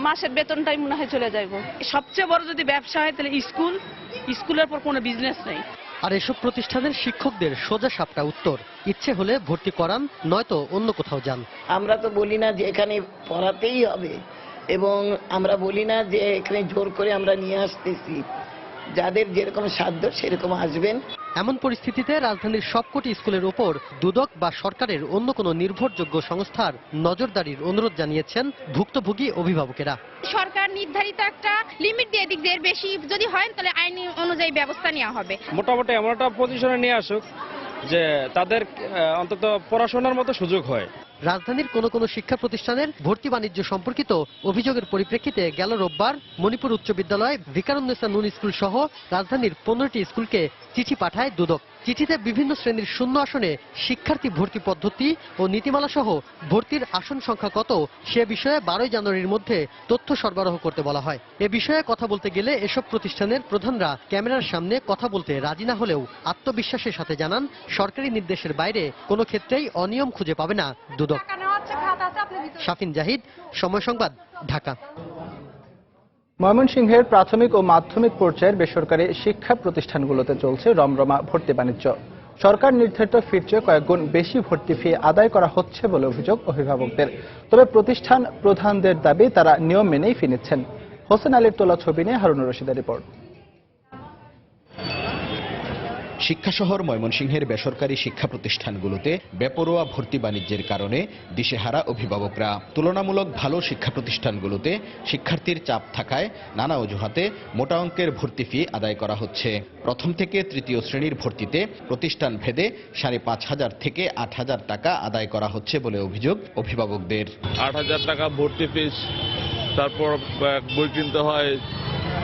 মাসের বেতনটাই মনে হয় চলে যাইব। সবচেয়ে বড় যদি ব্যবসা হয় তাহলে স্কুলের পর কোনো বিজনেস নেই। আর এসব প্রতিষ্ঠানের শিক্ষকদের সোজা সাপটা উত্তর, ইচ্ছে হলে ভর্তি করান, নয়তো অন্য কোথাও যান। আমরা তো বলি না যে এখানে পড়াতেই হবে, এবং আমরা বলি না যে এখানে জোর করে আমরা নিয়ে আসতেছি। যাদের যেরকম সাধ্য সেরকম আসবেন। এমন পরিস্থিতিতে রাজধানীর সবকটি স্কুলের উপর দুদক বা সরকারের অন্য কোনো নির্ভরযোগ্য সংস্থার নজরদারির অনুরোধ জানিয়েছেন ভুক্তভোগী অভিভাবকেরা। সরকার নির্ধারিত একটা লিমিট দিয়ে দিক যে এর বেশি যদি হয় তাহলে আইনি অনুযায়ী ব্যবস্থা নেওয়া হবে। মোটামুটি এমন একটা পজিশনে নিয়ে আসুক যে তাদের অন্তত পড়াশোনার মতো সুযোগ হয়। রাজধানীর কোনো শিক্ষা প্রতিষ্ঠানের ভর্তি বাণিজ্য সম্পর্কিত অভিযোগের পরিপ্রেক্ষিতে গেল রোববার মণিপুর উচ্চ বিদ্যালয় ভিকারুন্নেসা নুন স্কুল সহ রাজধানীর 15টি স্কুলকে চিঠি পাঠায় দুদক। চিঠিতে বিভিন্ন শ্রেণীর শূন্য আসনে শিক্ষার্থী ভর্তি পদ্ধতি ও নীতিমালা সহ ভর্তির আসন সংখ্যা কত সে বিষয়ে 12 জানুয়ারির মধ্যে তথ্য সরবরাহ করতে বলা হয়। এ বিষয়ে কথা বলতে গেলে এসব প্রতিষ্ঠানের প্রধানরা ক্যামেরার সামনে কথা বলতে রাজি না হলেও আত্মবিশ্বাসের সাথে জানান সরকারি নির্দেশের বাইরে কোনো ক্ষেত্রেই অনিয়ম খুঁজে পাবে না দুদক। শাফিন জাহিদ, সময় সংবাদ, ঢাকা। ময়মনসিংহের প্রাথমিক ও মাধ্যমিক পর্যায়ের বেসরকারি শিক্ষা প্রতিষ্ঠানগুলোতে চলছে রমরমা ভর্তি বাণিজ্য। সরকার নির্ধারিত ফির চেয়ে কয়েক গুণ বেশি ভর্তি ফি আদায় করা হচ্ছে বলে অভিযোগ অভিভাবকদের। তবে প্রতিষ্ঠান প্রধানদের দাবি তারা নিয়ম মেনেই ফি নিচ্ছেন। হোসেন আলীর তোলা ছবি নিয়ে হারুনুর রশিদের রিপোর্ট। শিক্ষা শহর ময়মনসিংহের বেসরকারি শিক্ষা প্রতিষ্ঠানগুলোতে বেপরোয়া ভর্তি বাণিজ্যের কারণে দিশেহারা অভিভাবকরা। তুলনামূলক ভালো শিক্ষা প্রতিষ্ঠানগুলোতে শিক্ষার্থীর চাপ থাকায় নানা অজুহাতে মোটা অঙ্কের ভর্তি ফি আদায় করা হচ্ছে। প্রথম থেকে তৃতীয় শ্রেণীর ভর্তিতে প্রতিষ্ঠান ভেদে 5,500 থেকে 8,000 টাকা আদায় করা হচ্ছে বলে অভিযোগ অভিভাবকদের। 8,000 টাকা ভর্তি ফিস, তারপর বই কিনতে হয়,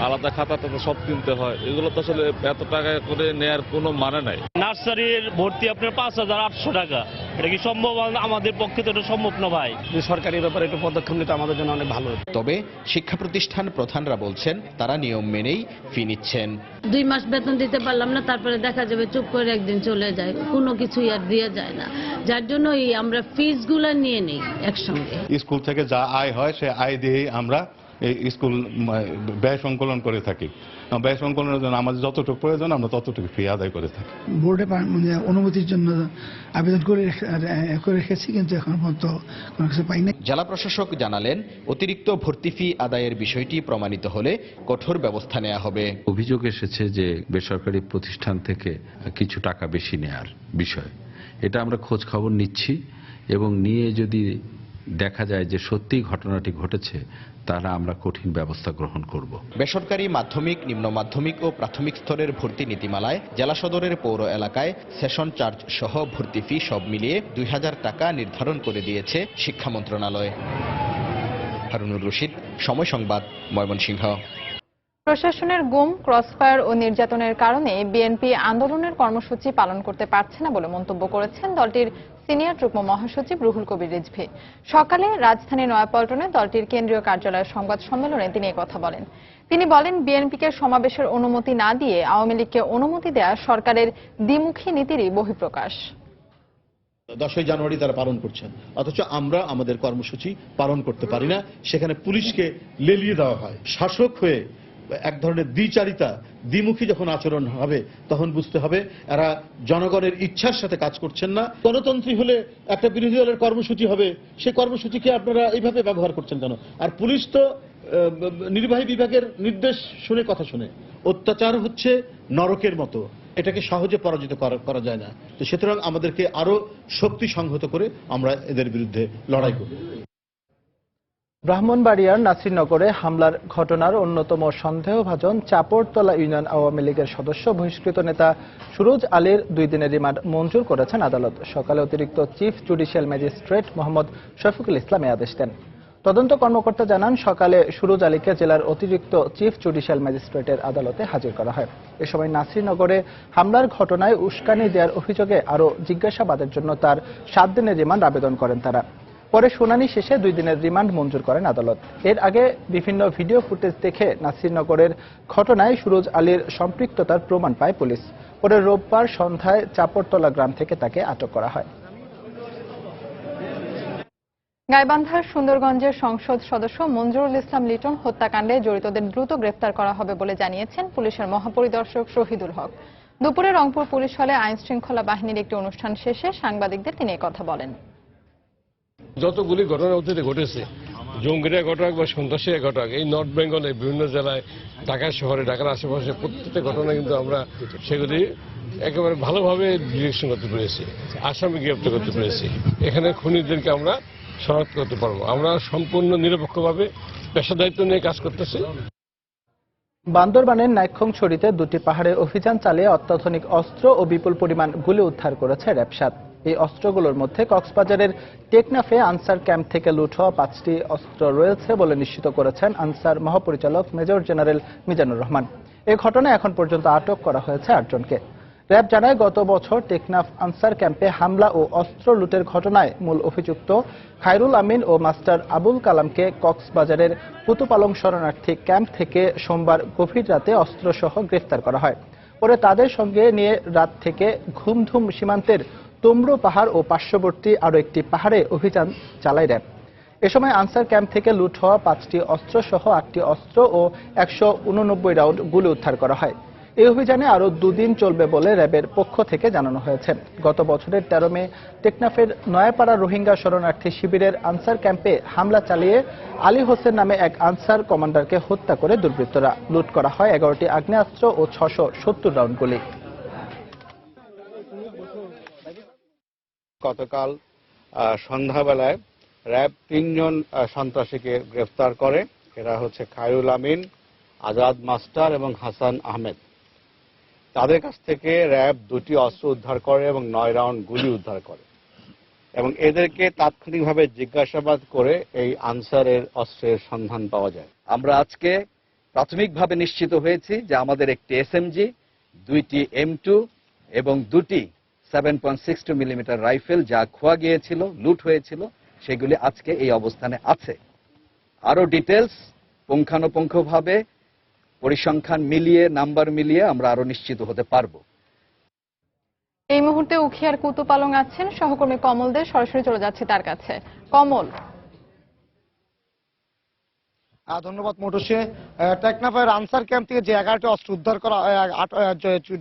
আলাদা খাতা টাতা সব কিনতে হয়। এগুলো তো আসলে এত টাকা করে নেয়ার কোনো মানে নাই। নার্সারির ভর্তি আপনার 5,800 টাকা, এটা কি সম্ভব? আমাদের পক্ষে তো এটা সম্ভব না ভাই। সরকারি ব্যাপারে একটু পদক্ষেপ নিতে আমাদের জন্য অনেক ভালো। তবে শিক্ষা প্রতিষ্ঠান প্রধানরা বলছেন তারা নিয়ম মেনেই ফি নিচ্ছেন। 2 মাস বেতন দিতে পারলাম না, তারপরে দেখা যাবে চুপ করে একদিন চলে যায়, কোনো কিছুই আর দেওয়া যায় না। যার জন্যই আমরা ফিসগুলো নিয়ে নেই একসঙ্গে। স্কুল থেকে যা আয় হয় সে আয় দিয়েই আমরা এই স্কুল ব্যয় সংকলন করে থাকি। ব্যয় সংকলনের জন্য আমাদের যতটুকু প্রয়োজন আমরা ততটুকু ফি আদায় করে থাকি। বোর্ডে অনুমতির জন্য আবেদন করে রেখেছি, কিন্তু এখন পর্যন্ত কোনো কিছু পাইনি। জেলা প্রশাসক জানালেন অতিরিক্ত ভর্তি ফি আদায়ের বিষয়টি প্রমাণিত হলে কঠোর ব্যবস্থা নেওয়া হবে। অভিযোগ এসেছে যে বেসরকারি প্রতিষ্ঠান থেকে কিছু টাকা বেশি নেয়ার বিষয়। এটা আমরা খোঁজ খবর নিচ্ছি এবং নিয়ে যদি দেখা যায় যে সত্যি ঘটনাটি ঘটেছে তাহলে আমরা কঠিন ব্যবস্থা গ্রহণ করব। বেসরকারি মাধ্যমিক, নিম্ন মাধ্যমিক ও প্রাথমিক স্তরের ভর্তি নীতিমালায় জেলা সদরের পৌর এলাকায় সেশন চার্জ সহ ভর্তি ফি সব মিলিয়ে 2,000 টাকা নির্ধারণ করে দিয়েছে শিক্ষা মন্ত্রণালয়। হারুনুর রশিদ, সময় সংবাদ, ময়মনসিংহ। প্রশাসনের গুম, ক্রসফায়ার ও নির্যাতনের কারণে বিএনপি আন্দোলনের কর্মসূচি পালন করতে পারছে না বলে মন্তব্য করেছেন দলটির সিনিয়র যুগ্ম মহাসচিব রুহুল কবির রিজভী। সকালে রাজধানীর নয়াপল্টনে দলটির কেন্দ্রীয় কার্যালয়ের সংবাদ সম্মেলনে তিনি কথা বলেন। তিনি বলেন, বিএনপিকে সমাবেশের অনুমতি না দিয়ে আওয়ামী লীগকে অনুমতি দেয়া সরকারের দ্বিমুখী নীতিরই বহিঃপ্রকাশ। 10 জানুয়ারি তারা পালন করছেন, অথচ আমরা আমাদের কর্মসূচি পালন করতে পারি না। সেখানে পুলিশকে লেলিয়ে দেওয়া হয়। শাসক হয়ে এক ধরনের দ্বিচারিতা, দ্বিমুখী যখন আচরণ হবে তখন বুঝতে হবে এরা জনগণের ইচ্ছার সাথে কাজ করছেন না। গণতন্ত্রী হলে একটা বিরোধী দলের কর্মসূচি হবে, সেই কর্মসূচিকে আপনারা এইভাবে ব্যবহার করছেন কেন? আর পুলিশ তো নির্বাহী বিভাগের নির্দেশ শুনে কথা শুনে। অত্যাচার হচ্ছে নরকের মতো, এটাকে সহজে পরাজিত করা যায় না। তো সুতরাং আমাদেরকে আরো শক্তি সংহত করে আমরা এদের বিরুদ্ধে লড়াই করব। ব্রাহ্মণবাড়িয়ার নাসিরনগরে হামলার ঘটনার অন্যতম সন্দেহভাজন চাপড়তলা ইউনিয়ন আওয়ামী লীগের সদস্য বহিষ্কৃত নেতা সুরজ আলীর 2 দিনের রিমান্ড মঞ্জুর করেছেন আদালত। সকালে অতিরিক্ত chief judicial magistrate Mohammad Shafiqul Islam এ আদেশ দেন। তদন্ত কর্মকর্তা জানান, সকালে সুরজ আলীকে জেলার অতিরিক্ত চিফ জুডিশিয়াল ম্যাজিস্ট্রেটের আদালতে হাজির করা হয়। এ সময় নাসিরনগরে হামলার ঘটনায় উস্কানি দেওয়ার অভিযোগে আরও জিজ্ঞাসাবাদের জন্য তার 7 দিনের রিমান্ড আবেদন করেন তারা। পরে শুনানি শেষে 2 দিনের রিমান্ড মঞ্জুর করেন আদালত। এর আগে বিভিন্ন ভিডিও ফুটেজ দেখে নাসিরনগরের ঘটনায় সুরজ আলীর সম্পৃক্ততার প্রমাণ পায় পুলিশ। পরে রোববার সন্ধ্যায় চাপড়তলা গ্রাম থেকে তাকে আটক করা হয়। গাইবান্ধার সুন্দরগঞ্জের সংসদ সদস্য মঞ্জুরুল ইসলাম লিটন হত্যাকাণ্ডে জড়িতদের দ্রুত গ্রেফতার করা হবে বলে জানিয়েছেন পুলিশের মহাপরিদর্শক শহীদুল হক। দুপুরে রংপুর পুলিশ হলে আইন শৃঙ্খলা বাহিনীর একটি অনুষ্ঠান শেষে সাংবাদিকদের তিনি কথা বলেন। যতগুলি ঘটনা অতীতে ঘটেছে জঙ্গিরা ঘটক বা সন্ত্রাসীরা ঘটক, এই নর্থ বেঙ্গলে বিভিন্ন জেলায়, ঢাকা শহরে, ঢাকার আশেপাশে প্রত্যেকটা ঘটনা কিন্তু আমরা সেগুলি একেবারে ভালোভাবে ডিরেকশন করতে পেরেছি, আসামি গ্রেপ্তার করতে পেরেছি। এখানে খুনিদেরকে আমরা শনাক্ত করতে পারবো। আমরা সম্পূর্ণ নিরপেক্ষভাবে পেশাদারিত্ব নিয়ে কাজ করতেছি। বান্দরবানের নাইক্ষ্যংছড়িতে 2টি পাহাড়ে অভিযান চালিয়ে অত্যাধুনিক অস্ত্র ও বিপুল পরিমাণ গুলি উদ্ধার করেছে র্যাব 7। এই অস্ত্রগুলোর মধ্যে কক্সবাজারের টেকনাফে আনসার ক্যাম্প থেকে লুট হওয়া 5টি অস্ত্র রয়েছে বলে নিশ্চিত করেছেন আনসার মহাপরিচালক মেজর জেনারেল মিজানুর রহমান। এই ঘটনায় এখন পর্যন্ত আটক করা হয়েছে 8 জনকে। র্যাব জানায়, গত বছর টেকনাফ আনসার ক্যাম্পে হামলা ও অস্ত্র লুটের ঘটনায় মূল অভিযুক্ত খায়রুল আমিন ও মাস্টার আবুল কালামকে কক্সবাজারের পুতুপালং শরণার্থী ক্যাম্প থেকে সোমবার গভীর রাতে অস্ত্রসহ গ্রেফতার করা হয়। পরে তাদের সঙ্গে নিয়ে রাত থেকে ঘুমধুম সীমান্তের তুমরু পাহাড় ও পার্শ্ববর্তী আরও একটি পাহাড়ে অভিযান চালায় র্যাব। এ সময় আনসার ক্যাম্প থেকে লুট হওয়া 5টি অস্ত্রসহ 8টি অস্ত্র ও 189 রাউন্ড গুলি উদ্ধার করা হয়। এই অভিযানে আরও 2 দিন চলবে বলে র্যাবের পক্ষ থেকে জানানো হয়েছে। গত বছরের 13 মে টেকনাফের নয়াপাড়া রোহিঙ্গা শরণার্থী শিবিরের আনসার ক্যাম্পে হামলা চালিয়ে আলী হোসেন নামে এক আনসার কমান্ডারকে হত্যা করে দুর্বৃত্তরা। লুট করা হয় 11টি আগ্নেয়াস্ত্র ও 670 রাউন্ড গুলি। গতকাল সন্ধ্যাবেলায় র্যাব 3 জন সন্ত্রাসীকে গ্রেফতার করে। এরা হচ্ছে খায়রুল আমিন, আজাদ মাস্টার এবং হাসান আহমেদ। তাদের কাছ থেকে র্যাব 2টি অস্ত্র উদ্ধার করে এবং 9 রাউন্ড গুলি উদ্ধার করে এবং এদেরকে তাৎক্ষণিকভাবে জিজ্ঞাসাবাদ করে এই আনসারের অস্ত্রের সন্ধান পাওয়া যায়। আমরা আজকে প্রাথমিকভাবে নিশ্চিত হয়েছি যে আমাদের একটি এসএমজি, 2টি M2 এবং 2টি 7.62 মিলিমিটার রাইফেল যা খোয়া গিয়েছিল, লুট হয়েছিল, সেগুলি আজকে এই অবস্থানে আছে। আরো ডিটেলস পুঙ্খানুপুঙ্খভাবে পরিসংখ্যান মিলিয়ে, নাম্বার মিলিয়ে আমরা আরো নিশ্চিত হতে পারবো। এই মুহূর্তে উখিয়ার কুতুপালং আছেন সহকর্মী কমল দে, সরাসরি চলে যাচ্ছে তার কাছে। কমল। ধন্যবাদ মোটুসে। টেকনাফের আনসার ক্যাম্প থেকে যে 11টি অস্ত্র উদ্ধার করা,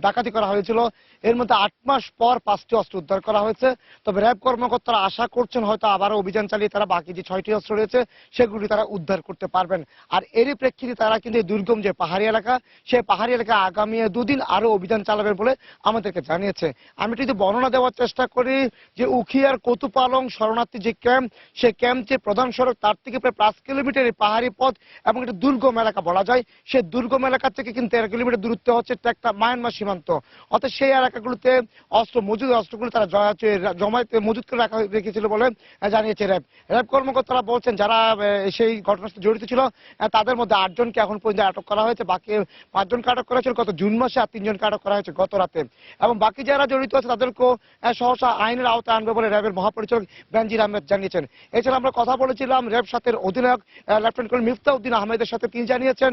ডাকাতি করা হয়েছিল, এর মধ্যে 8 মাস পর 5টি অস্ত্র উদ্ধার করা হয়েছে। তবে র্যাব কর্মকর্তারা আশা করছেন হয়তো আবারও অভিযান চালিয়ে তারা বাকি যে 6টি অস্ত্র রয়েছে সেগুলি তারা উদ্ধার করতে পারবেন। আর এরই প্রেক্ষিতে তারা কিন্তু এই দুর্গম যে পাহাড়ি এলাকা, সেই পাহাড়ি এলাকায় আগামী 2 দিন আরো অভিযান চালাবে বলে আমাদেরকে জানিয়েছে। আমি যদি বর্ণনা দেওয়ার চেষ্টা করি যে উখিয়ার কুতুপালং শরণার্থী যে ক্যাম্প, সেই ক্যাম্প যে প্রধান সড়ক তার থেকে প্রায় 5 কিলোমিটার এই পাহাড়ি পথ এবং এটা দুর্গম এলাকা বলা যায়। সেই দুর্গম এলাকা থেকে কিন্তু 13 কিলোমিটার দূরত্বে হচ্ছে মায়ানমার সীমান্ত। অর্থাৎ সেই এলাকাগুলোতে অস্ত্রগুলো তারা জমায়েত মজুত করে রেখেছিল বলে জানিয়েছে র্যাব। র্যাব কর্মকর্তারা বলছেন যারা সেই ঘটনার সাথে জড়িত ছিল তাদের মধ্যে 8 জনকে এখন পর্যন্ত আটক করা হয়েছে। বাকি 5 জনকে আটক করা হয়েছিল গত জুন মাসে, আর 3 জনকে আটক করা হয়েছে গত রাতে। এবং বাকি যারা জড়িত আছে তাদেরকেও সহসা আইনের আওতায় আনবে বলে র্যাবের মহাপরিচালক বেনজির আহমেদ জানিয়েছেন। এছাড়া আমরা কথা বলেছিলাম র্যাব 7-এর অধিনায়ক লেফটেন্যান্ট কর্নেল মিফতাউদ্দিন আহমেদের সাথে। তিনি জানিয়েছেন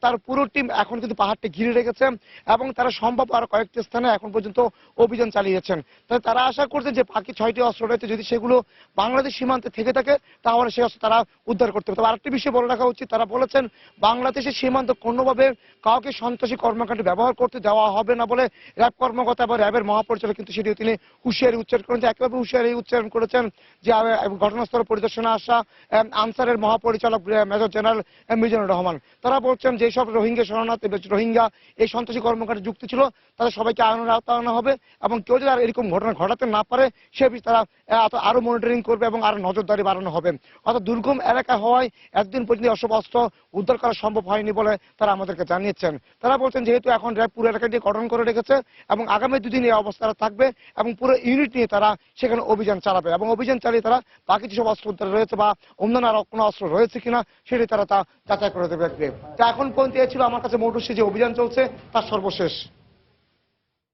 তার পুরো টিম এখন কিন্তু পাহাড়টি ঘিরে রেখেছে এবং তারা সম্ভব আরো কয়েকটি স্থানে এখন পর্যন্ত অভিযান চালিয়েছেন। তাই তারা আশা করছেন যে বাকি 6টি অস্ত্র রয়েছে, যদি সেগুলো বাংলাদেশ সীমান্তে থেকে থাকে তাহলে সেই অস্ত্র তারা উদ্ধার করতে হবে। তবে আরেকটি বিষয় বলে রাখা উচিত, তারা বলেছেন বাংলাদেশের সীমান্ত কোনোভাবে কাউকে সন্ত্রাসী কর্মকাণ্ডে ব্যবহার করতে দেওয়া হবে না বলে র্যাব কর্মকর্তা বা র্যাবের মহাপরিচালক কিন্তু সেটিও তিনি হুঁশিয়ারি উচ্চারণ করেছেন। একইভাবে হুঁশিয়ারি উচ্চারণ করেছেন যে ঘটনাস্থল পরিদর্শনে আসা আনসারের মহাপরিচালক মেজর জেনারেল মিজানুর রহমান। তারা বলছেন যেসব রোহিঙ্গা শরণার্থী, রোহিঙ্গা এই সন্ত্রাসী কর্মকাণ্ডে যুক্ত ছিল তাদের সবাইকে আইনের আওতায় আনা হবে এবং কেউ যদি আর এরকম ঘটনা ঘটাতে না পারে সে বিষয়ে তারা আরো মনিটরিং করবে এবং আরো নজরদারি বাড়ানো হবে। অর্থাৎ দুর্গম এলাকা হওয়ায় একদিন পর্যন্ত এসব অস্ত্র উদ্ধার করা সম্ভব হয়নি বলে তারা আমাদেরকে জানিয়েছেন। তারা বলছেন যেহেতু এখন র্যাব পুরো এলাকাটি গঠন করে রেখেছে এবং আগামী 2 দিন এই অবস্থা থাকবে এবং পুরো ইউনিট নিয়ে তারা সেখানে অভিযান চালাবে এবং অভিযান চালিয়ে তারা বাকি যেসব অস্ত্র উদ্ধার রয়েছে বা অন্যান্য আরো কোনো অস্ত্র রয়েছে কিনা সেটি তারা তা যাচাই করে দেবে। এখন পর্যন্ত এ ছিল আমার কাছে মোটরসি যে অভিযান চলছে তার সর্বশেষ।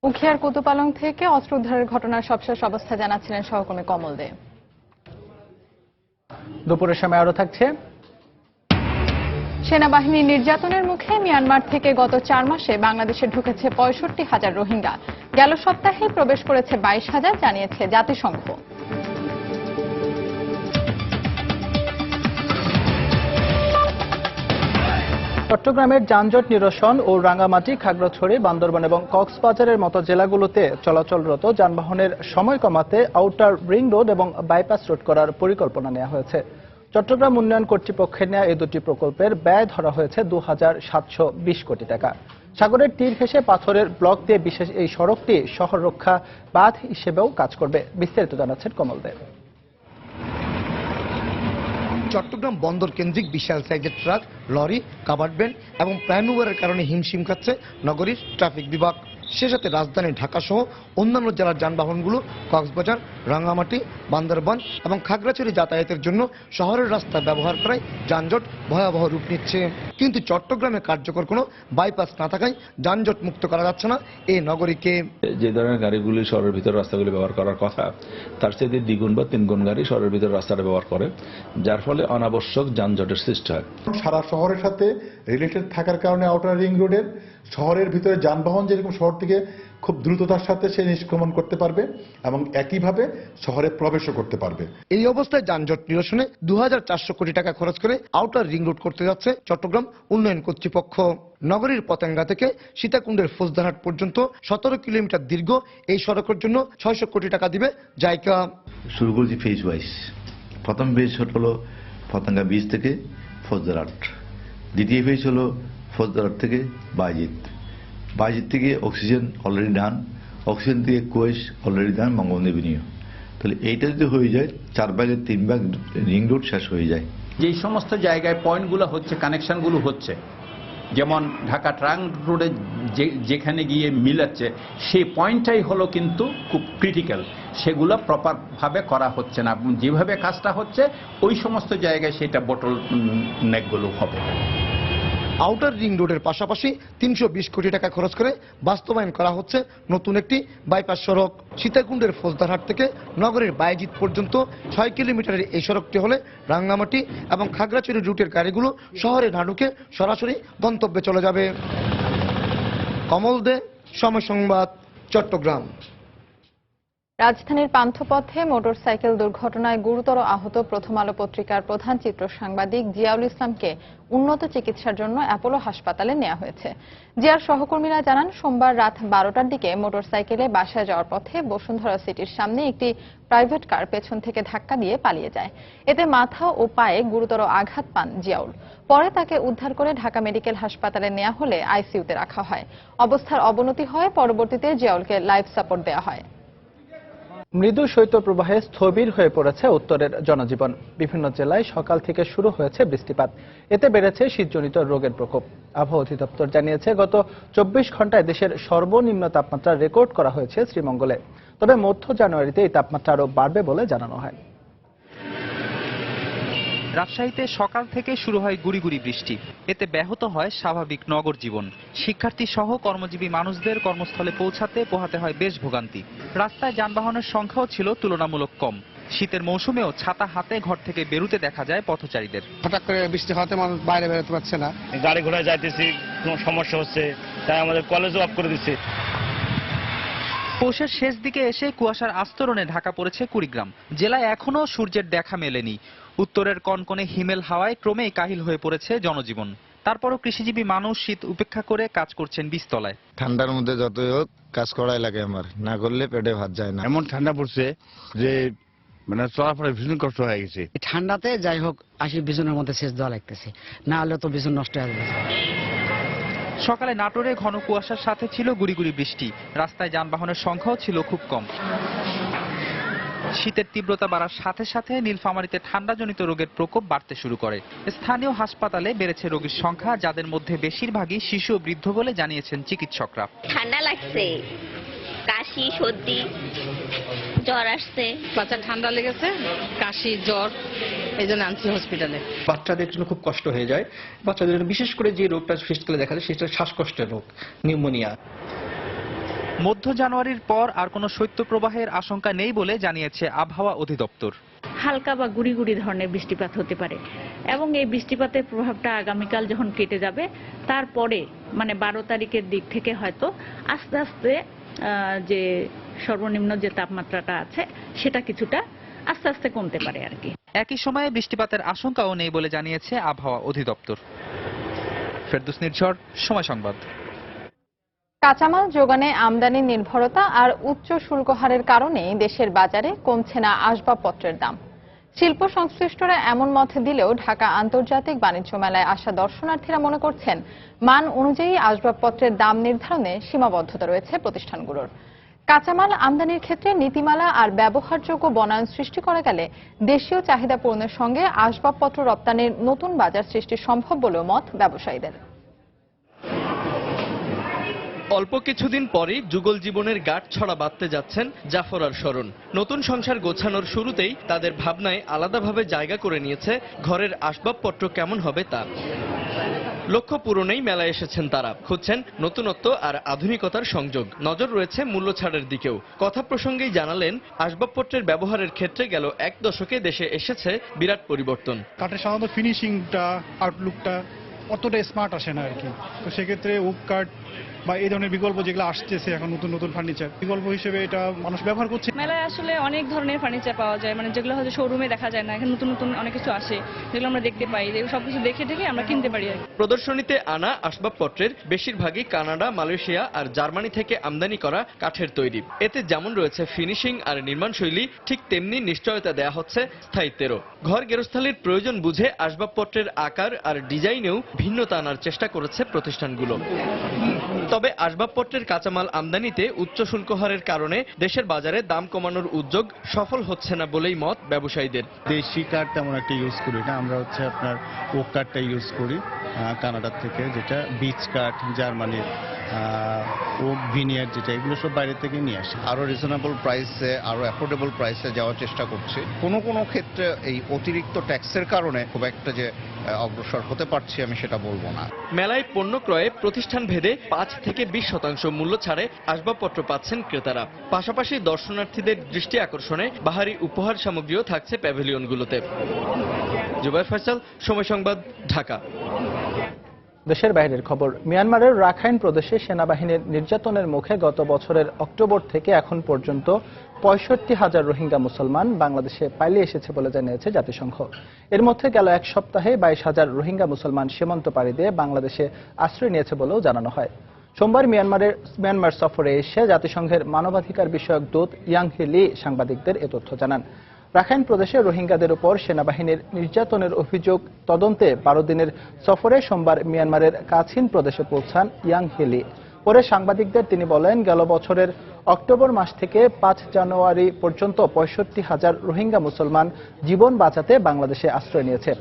উখিয়ার কুতুপালং থেকে অস্ত্র উদ্ধারের ঘটনার সবশেষ অবস্থা জানাচ্ছিলেন সহকর্মী কমল দে। দুপুরের সময় আরো থাকছে। সেনাবাহিনীর নির্যাতনের মুখে মিয়ানমার থেকে গত 4 মাসে বাংলাদেশে ঢুকেছে 65,000 রোহিঙ্গা। গেল সপ্তাহে প্রবেশ করেছে 22,000, জানিয়েছে জাতিসংঘ। চট্টগ্রামের যানজট নিরসন ও রাঙ্গামাটি, খাগড়াছড়ি, বান্দরবান এবং কক্সবাজারের মতো জেলাগুলোতে চলাচলরত যানবাহনের সময় কমাতে আউটার রিং রোড এবং বাইপাস রোড করার পরিকল্পনা নেওয়া হয়েছে। চট্টগ্রাম উন্নয়ন কর্তৃপক্ষের নেওয়া এই দুটি প্রকল্পের ব্যয় ধরা হয়েছে ২,৭২০ কোটি টাকা। সাগরের তীর ঘেঁষে পাথরের ব্লক দিয়ে বিশেষ এই সড়কটি শহর রক্ষা বাঁধ হিসেবেও কাজ করবে। বিস্তারিত জানাচ্ছেন কমল দেব। চট্টগ্রাম বন্দর কেন্দ্রিক বিশাল সাইজের ট্রাক, লরি, কাভার্ড ভ্যান এবং প্ল্যানওভারের কারণে হিমশিম খাচ্ছে নগরীর ট্রাফিক বিভাগ। সে সাথে রাজধানী ঢাকা সহ অন্যান্য জেলার যানবাহনগুলো কক্সবাজার, রাঙ্গামাটি, বান্দরবান এবং খাগড়াছড়ি যাতায়াতের জন্য শহরের রাস্তা ব্যবহার করায় যানজট ভয়াবহ রূপ নিচ্ছে। কিন্তু চট্টগ্রামে কার্যকর কোনো বাইপাস না থাকায় যানজট মুক্ত করা যাচ্ছে না এই নগরীকে। যে ধরনের গাড়িগুলি শহরের ভিতর রাস্তাগুলি ব্যবহার করার কথা, তার চেয়ে 2 গুণ বা 3 গুণ গাড়ি শহরের ভিতর রাস্তাটা ব্যবহার করে, যার ফলে অনাবশ্যক যানজটের সৃষ্টি হয়। সারা শহরের সাথে রিলেটেড থাকার কারণে আউটার রিং রোডের শহরের ভিতরে যানবাহন যেরকম শহর থেকে খুব দ্রুততার সাথে সে নিষ্ক্রমণ করতে পারবে এবং একইভাবে শহরে প্রবেশও করতে পারবে। এই অবস্থায় যানজট নিরসনে ২,৪০০ কোটি টাকা খরচ করে আউটার রিং রোড করতে যাচ্ছে চট্টগ্রাম উন্নয়ন কর্তৃপক্ষ। নগরীর পতেঙ্গা থেকে সীতাকুণ্ডের ফৌজদারহাট পর্যন্ত 17 কিলোমিটার দীর্ঘ এই সড়কের জন্য 600 কোটি টাকা দিবে জাইকা। শুরু করেছি ফেজ ওয়াইজ। প্রথম ফেজ হলো পতেঙ্গা বীজ থেকে ফৌজদারহাট, দ্বিতীয় ফেজ হলো ফৌজদারহাট থেকে বাইজিৎ থেকে অক্সিজেন অলরেডি ডান, অক্সিজেন থেকে Quess already done, Bangabandhu Avenue. তাহলে এইটা যদি হয়ে যায় 4 ভাগের 3 ভাগ রিং রোড শেষ হয়ে যায়। যেই সমস্ত জায়গায় পয়েন্টগুলো হচ্ছে, কানেকশনগুলো হচ্ছে, যেমন ঢাকা ট্রাঙ্ক রোডে যেখানে গিয়ে মিলাচ্ছে, সেই পয়েন্টটাই হলো কিন্তু খুব ক্রিটিক্যাল। সেগুলো প্রপারভাবে করা হচ্ছে না। যেভাবে কাজটা হচ্ছে ওই সমস্ত জায়গায় সেটা বটল নেকগুলো হবে। আউটার রিং রোডের পাশাপাশি 320 কোটি টাকা খরচ করে বাস্তবায়ন করা হচ্ছে নতুন একটি বাইপাস সড়ক। সীতাকুণ্ডের ফৌজদারহাট থেকে নগরের বাইজিৎ পর্যন্ত 6 কিলোমিটারের এই সড়কটি হলে রাঙ্গামাটি এবং খাগড়াছড়ি রুটের গাড়িগুলো শহরে না ঢুকে সরাসরি গন্তব্যে চলে যাবে। কমল দে, সময় সংবাদ, চট্টগ্রাম। রাজধানীর পান্থপথে মোটরসাইকেল দুর্ঘটনায় গুরুতর আহত প্রথম আলো পত্রিকার প্রধান চিত্র সাংবাদিক জিয়াউল ইসলামকে উন্নত চিকিৎসার জন্য অ্যাপোলো হাসপাতালে নেওয়া হয়েছে। জিয়ার সহকর্মীরা জানান, সোমবার রাত 12টার দিকে মোটরসাইকেলে বাসায় যাওয়ার পথে বসুন্ধরা সিটির সামনে একটি প্রাইভেট কার পেছন থেকে ধাক্কা দিয়ে পালিয়ে যায়। এতে মাথা ও পায়ে গুরুতর আঘাত পান জিয়াউল। পরে তাকে উদ্ধার করে ঢাকা মেডিকেল হাসপাতালে নেওয়া হলে আইসিইউতে রাখা হয়। অবস্থার অবনতি হয়, পরবর্তীতে জিয়াউলকে লাইফ সাপোর্ট দেওয়া হয়। মৃদু শৈত্যপ্রবাহে স্থবির হয়ে পড়েছে উত্তরের জনজীবন। বিভিন্ন জেলায় সকাল থেকে শুরু হয়েছে বৃষ্টিপাত। এতে বেড়েছে শীতজনিত রোগের প্রকোপ। আবহাওয়া অধিদপ্তর জানিয়েছে, গত 24 ঘন্টায় দেশের সর্বনিম্ন তাপমাত্রা রেকর্ড করা হয়েছে শ্রীমঙ্গলে। তবে মধ্য জানুয়ারিতে এই তাপমাত্রা আরও বাড়বে বলে জানানো হয়। রাজশাহীতে সকাল থেকে শুরু হয় গুড়ি বৃষ্টি। এতে ব্যাহত হয় স্বাভাবিক নগর জীবন। শিক্ষার্থী সহ কর্মজীবী মানুষদের কর্মস্থলে পৌঁছাতে পোহাতে হয় বেশ ভোগান্তি। রাস্তায় যানবাহনের সংখ্যাও ছিল তুলনামূলক কম। শীতের মৌসুমেও ছাতা হাতে ঘর থেকে বেরোতে দেখা যায় পথচারীদের। হঠাৎ করে বৃষ্টি হওয়াতে মানুষ বাইরে বেরোতে পারছে না। গাড়ি ঘোড়ায় যাইতেছি, কোনো সমস্যা হচ্ছে, তাই আমাদের কলেজও অফ করে দিচ্ছে। পৌষের শেষ দিকে এসে কুয়াশার আস্তরণে ঢাকা পড়েছে কুড়িগ্রাম। জেলায় এখনো সূর্যের দেখা মেলেনি। উত্তরের কনকনে হিমেল হাওয়ায় ক্রমেই কাহিল হয়ে পড়েছে জনজীবন। তারপরও কৃষিজীবী মানুষ শীত উপেক্ষা করে কাজ করছেন বীজতলায়। ঠান্ডার মধ্যে যতই হোক কাজ করাই লাগে, আমার না করলে পেটে ভাত যায় না। এমন ঠান্ডা পড়ছে যে মানে চলাফেরা ভীষণ কষ্ট হয়ে গেছে। ঠান্ডাতে যাই হোক 80-20 মধ্যে সেচ দেওয়া লাগতেছে, না হলে তো ভীষণ নষ্ট হয়ে যাবে। সকালে নাটোরে ঘন কুয়াশার সাথে ছিল গুড়ি বৃষ্টি। রাস্তায় যানবাহনের সংখ্যাও ছিল খুব কম। শীতের তীব্রতা বাড়ার সাথে সাথে নীলফামারীতে ঠান্ডাজনিত রোগের প্রকোপ বাড়তে শুরু করে। স্থানীয় হাসপাতালে বেড়েছে রোগীর সংখ্যা, যাদের মধ্যে বেশিরভাগই শিশু ও বৃদ্ধ বলে জানিয়েছেন চিকিৎসকরা। ঠান্ডা লাগছে, কাশি, সর্দি, জ্বর আসছে। বাচ্চা ঠান্ডা লেগেছে, কাশি, জ্বর, এই জন্য আনছি হসপিটালে। বাচ্চাদের জন্য খুব কষ্ট হয়ে যায়। বাচ্চাদের জন্য বিশেষ করে যে রোগটা শীতকালে দেখা যায় সেটা শ্বাসকষ্টের রোগ, নিউমোনিয়া। মধ্য জানুয়ারির পর আর কোনো শৈত্যপ্রবাহের আশঙ্কা নেই বলে জানিয়েছে আবহাওয়া অধিদপ্তর। হালকা বা গুড়ি ধরনের বৃষ্টিপাত হতে পারে এবং এই বৃষ্টিপাতের প্রভাবটা আগামীকাল যখন কেটে যাবে, তারপরে মানে 12 তারিখের দিক থেকে হয়তো আস্তে আস্তে যে সর্বনিম্ন যে তাপমাত্রাটা আছে সেটা কিছুটা আস্তে আস্তে কমতে পারে আর কি। একই সময়ে বৃষ্টিপাতের আশঙ্কাও নেই বলে জানিয়েছে আবহাওয়া অধিদপ্তর। ফেরদৌস নির্ঝর, সময় সংবাদ। কাঁচামাল যোগানে আমদানি নির্ভরতা আর উচ্চ শুল্ক হারের কারণে দেশের বাজারে কমছে না আসবাবপত্রের দাম। শিল্প সংশ্লিষ্টরা এমন মত দিলেও ঢাকা আন্তর্জাতিক বাণিজ্য মেলায় আসা দর্শনার্থীরা মনে করছেন মান অনুযায়ী আসবাবপত্রের দাম নির্ধারণে সীমাবদ্ধতা রয়েছে প্রতিষ্ঠানগুলোর। কাঁচামাল আমদানির ক্ষেত্রে নীতিমালা আর ব্যবহারযোগ্য বনায়ন সৃষ্টি করা গেলে দেশীয় চাহিদা পূরণের সঙ্গে আসবাবপত্র রপ্তানির নতুন বাজার সৃষ্টি সম্ভব বলেও মত ব্যবসায়ীদের। অল্প কিছুদিন পরেই যুগল জীবনের গাঁট ছড়া বাঁধতে যাচ্ছেন জাফর আর শরণ। নতুন সংসার গোছানোর শুরুতেই তাদের ভাবনায় আলাদাভাবে জায়গা করে নিয়েছে ঘরের আসবাবপত্র কেমন হবে তা। লক্ষ্য পূরণেই মেলায় এসেছেন তারা, খুঁজছেন নতুনত্ব আর আধুনিকতার সংযোগ। নজর রয়েছে মূল্য ছাড়ের দিকেও। কথা প্রসঙ্গেই জানালেন, আসবাবপত্রের ব্যবহারের ক্ষেত্রে গেল 1 দশকে দেশে এসেছে বিরাট পরিবর্তন। কাঠের সাধারণত ফিনিশিংটা, আউটলুকটা অতটা স্মার্ট আসে না আর কি। তো সেক্ষেত্রে ওক কাঠ বা এই ধরনের বিকল্প যেগুলো আসতেছে এখন নতুন নতুন ফার্নিচার, বিকল্প হিসেবে এটা মানুষ ব্যবহার করছে। মেলায় আসলে অনেক ধরনের ফার্নিচার পাওয়া যায়, মানে যেগুলো হয়তো শোরুমে দেখা যায় না, এখন নতুন নতুন অনেক কিছু আসে যেগুলো আমরা দেখতে পাই, সবকিছু দেখে দেখে আমরা কিনতে পারি আর কি। প্রদর্শনীতে আনা আসবাবপত্রের বেশিরভাগই কানাডা, মালয়েশিয়া আর জার্মানি থেকে আমদানি করা কাঠের তৈরি। এতে যেমন রয়েছে ফিনিশিং আর নির্মাণশৈলী, ঠিক তেমনি নিশ্চয়তা দেয়া হচ্ছে স্থায়িত্বেরও। ঘর গেরস্থালির প্রয়োজন বুঝে আসবাবপত্রের আকার আর ডিজাইনেও ভিন্নতা আনার চেষ্টা করেছে প্রতিষ্ঠানগুলো। তবে আসবাবপত্রের কাঁচামাল আমদানিতে উচ্চ শুল্ক হারের কারণে দেশের বাজারে দাম কমানোর উদ্যোগ সফল হচ্ছে না বলেই মত ব্যবসায়ীদের। দেশি কাঠ তেমন একটা ইউজ করি না, আমরা আপনার ওক কাঠটা ইউজ করি কানাডার থেকে, যেটা বিচ কাঠ, জার্মানির ওক ভিনিয়ার, যেটা এগুলো সব বাইরে থেকে নিয়ে আসে। আরো রিজনেবল প্রাইসে, আরো অ্যাফোর্ডেবল প্রাইসে যাওয়ার চেষ্টা করছি। কোনো কোনো ক্ষেত্রে এই অতিরিক্ত ট্যাক্সের কারণে খুব একটা যে অগ্রসর হতে পারছি আমি সেটা বলবো না। মেলায় পণ্য ক্রয়ে প্রতিষ্ঠান ভেদে 5 থেকে 20% মূল্য ছাড়ে আসবাবপত্র পাচ্ছেন ক্রেতারা। পাশাপাশি দর্শনার্থীদের দৃষ্টি আকর্ষণে বাহারি উপহার সামগ্রীও থাকছে প্যাভিলিয়নগুলোতে। জুবাইর ফয়সাল, সময় সংবাদ, ঢাকা। দেশের বাইরের খবর। মিয়ানমারের রাখাইন প্রদেশে সেনাবাহিনীর নির্যাতনের মুখে গত বছরের অক্টোবর থেকে এখন পর্যন্ত 65,000 রোহিঙ্গা মুসলমান বাংলাদেশে পালিয়ে এসেছে বলে জানিয়েছে জাতিসংঘ। এর মধ্যে গেল 1 সপ্তাহে 22,000 রোহিঙ্গা মুসলমান সীমান্ত পাড়ি দিয়ে বাংলাদেশে আশ্রয় নিয়েছে বলেও জানানো হয়। সোমবার মিয়ানমার সফরে এসে জাতিসংঘের মানবাধিকার বিষয়ক দূত ইয়াং হি লি সাংবাদিকদের এ তথ্য জানান। রাখাইন প্রদেশে রোহিঙ্গাদের উপর সেনাবাহিনীর নির্যাতনের অভিযোগ তদন্তে 12 দিনের সফরে সোমবার মিয়ানমারের কাছিন প্রদেশে পৌঁছান ইয়াং হি লি। পরে সাংবাদিকদের তিনি বলেন, গেল বছরের অক্টোবর মাস থেকে 5 জানুয়ারি পর্যন্ত 65,000 রোহিঙ্গা মুসলমান জীবন বাঁচাতে বাংলাদেশে আশ্রয় নিয়েছে।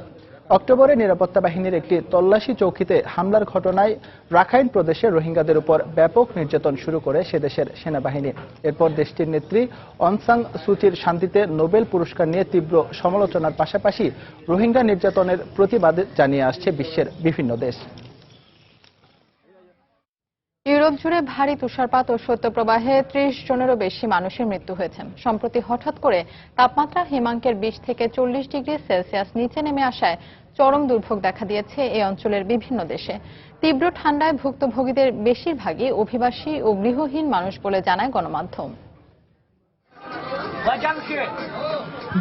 অক্টোবরে নিরাপত্তা বাহিনীর একটি তল্লাশি চৌকিতে হামলার ঘটনায় রাখাইন প্রদেশে রোহিঙ্গাদের উপর ব্যাপক নির্যাতন শুরু করে সে দেশের সেনাবাহিনী। এরপর দেশটির নেত্রী অং সান সুচির শান্তিতে নোবেল পুরস্কার নিয়ে তীব্র সমালোচনার পাশাপাশি রোহিঙ্গা নির্যাতনের প্রতিবাদ জানিয়ে আসছে বিশ্বের বিভিন্ন দেশ। ইউরোপ জুড়ে ভারী তুষারপাত ও শৈত্যপ্রবাহে 30 জনেরও বেশি মানুষের মৃত্যু হয়েছে। সম্প্রতি হঠাৎ করে তাপমাত্রা হিমাঙ্কের 20 থেকে 40 ডিগ্রি সেলসিয়াস নিচে নেমে আসায় চরম দুর্ভোগ দেখা দিয়েছে এই অঞ্চলের বিভিন্ন দেশে। তীব্র ঠান্ডায় ভুক্তভোগীদের বেশিরভাগই অভিবাসী ও গৃহহীন মানুষ বলে জানায় গণমাধ্যম।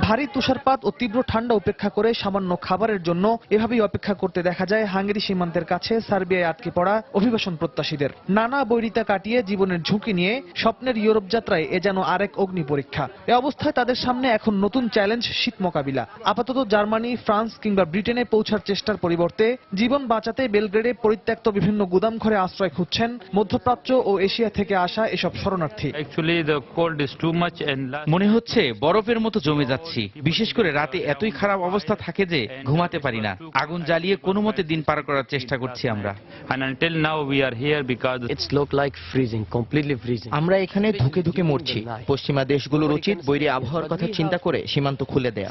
ভারী তুষারপাত ও তীব্র ঠান্ডা উপেক্ষা করে সামান্য খাবারের জন্য এভাবেই অপেক্ষা করতে দেখা যায় হাঙ্গেরি সীমান্তের কাছে সার্বিয়ায় আটকে পড়া অভিবাসন প্রত্যাশীদের। নানা বৈরিতা কাটিয়ে জীবনের ঝুঁকি নিয়ে স্বপ্নের ইউরোপ যাত্রায় এ যেন আরেক অগ্নি পরীক্ষা। এ অবস্থায় তাদের সামনে এখন নতুন চ্যালেঞ্জ শীত মোকাবিলা। আপাতত জার্মানি, ফ্রান্স কিংবা ব্রিটেনে পৌঁছার চেষ্টার পরিবর্তে জীবন বাঁচাতে বেলগ্রেডে পরিত্যক্ত বিভিন্ন গুদাম ঘরে আশ্রয় খুঁজছেন মধ্যপ্রাচ্য ও এশিয়া থেকে আসা এসব শরণার্থী। মনে হচ্ছে বরফের মতো জমে যাচ্ছে। বিশেষ করে রাতে এতই খারাপ অবস্থা থাকে যে ঘুমাতে পারি না। আগুন জ্বালিয়ে কোনো মতে দিন পার করার চেষ্টা করছি আমরা। আমরা এখানে ধুকে ধুকে মরছি। পশ্চিমা দেশগুলোর উচিত বৈরী আবহাওয়ার কথা চিন্তা করে সীমান্ত খুলে দেয়া।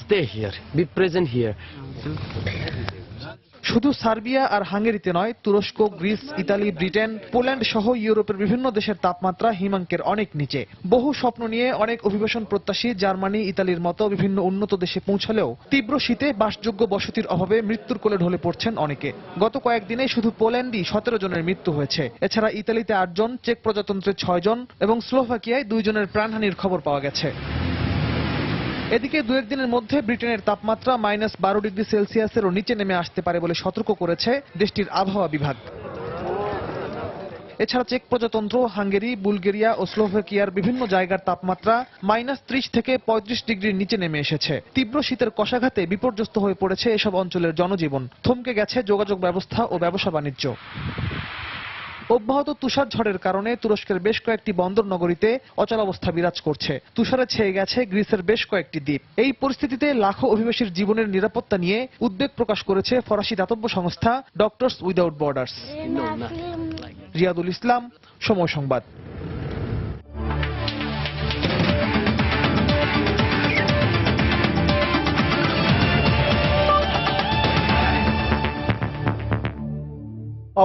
শুধু সার্বিয়া আর হাঙ্গেরিতে নয়, তুরস্ক, গ্রিস, ইতালি, ব্রিটেন, পোল্যান্ড সহ ইউরোপের বিভিন্ন দেশের তাপমাত্রা হিমাঙ্কের অনেক নিচে। বহু স্বপ্ন নিয়ে অনেক অভিবাসন প্রত্যাশী জার্মানি, ইতালির মতো বিভিন্ন উন্নত দেশে পৌঁছালেও তীব্র শীতে বাসযোগ্য বসতির অভাবে মৃত্যুর কোলে ঢলে পড়ছেন অনেকে। গত কয়েকদিনে শুধু পোল্যান্ডই 17 জনের মৃত্যু হয়েছে। এছাড়া ইতালিতে 8 জন, চেক প্রজাতন্ত্রে 6 জন এবং স্লোভাকিয়ায় 2 জনের প্রাণহানির খবর পাওয়া গেছে। এদিকে 2-1 দিনের মধ্যে ব্রিটেনের তাপমাত্রা -12 ডিগ্রি সেলসিয়াসেরও নিচে নেমে আসতে পারে বলে সতর্ক করেছে দেশটির আবহাওয়া বিভাগ। এছাড়া চেক প্রজাতন্ত্র, হাঙ্গেরি, বুলগেরিয়া ও স্লোভাকিয়ার বিভিন্ন জায়গার তাপমাত্রা -30 থেকে 35 ডিগ্রির নিচে নেমে এসেছে। তীব্র শীতের কষাঘাতে বিপর্যস্ত হয়ে পড়েছে এসব অঞ্চলের জনজীবন। থমকে গেছে যোগাযোগ ব্যবস্থা ও ব্যবসা বাণিজ্য। অব্যাহত তুষার ঝড়ের কারণে তুরস্কের বেশ কয়েকটি বন্দর নগরীতে অচলাবস্থা বিরাজ করছে। তুষারে ছেয়ে গেছে গ্রিসের বেশ কয়েকটি দ্বীপ। এই পরিস্থিতিতে লাখো অভিবাসীর জীবনের নিরাপত্তা নিয়ে উদ্বেগ প্রকাশ করেছে ফরাসি দাতব্য সংস্থা ডক্টরস উইদাউট বর্ডার্স। রিয়াদুল ইসলাম, সময় সংবাদ।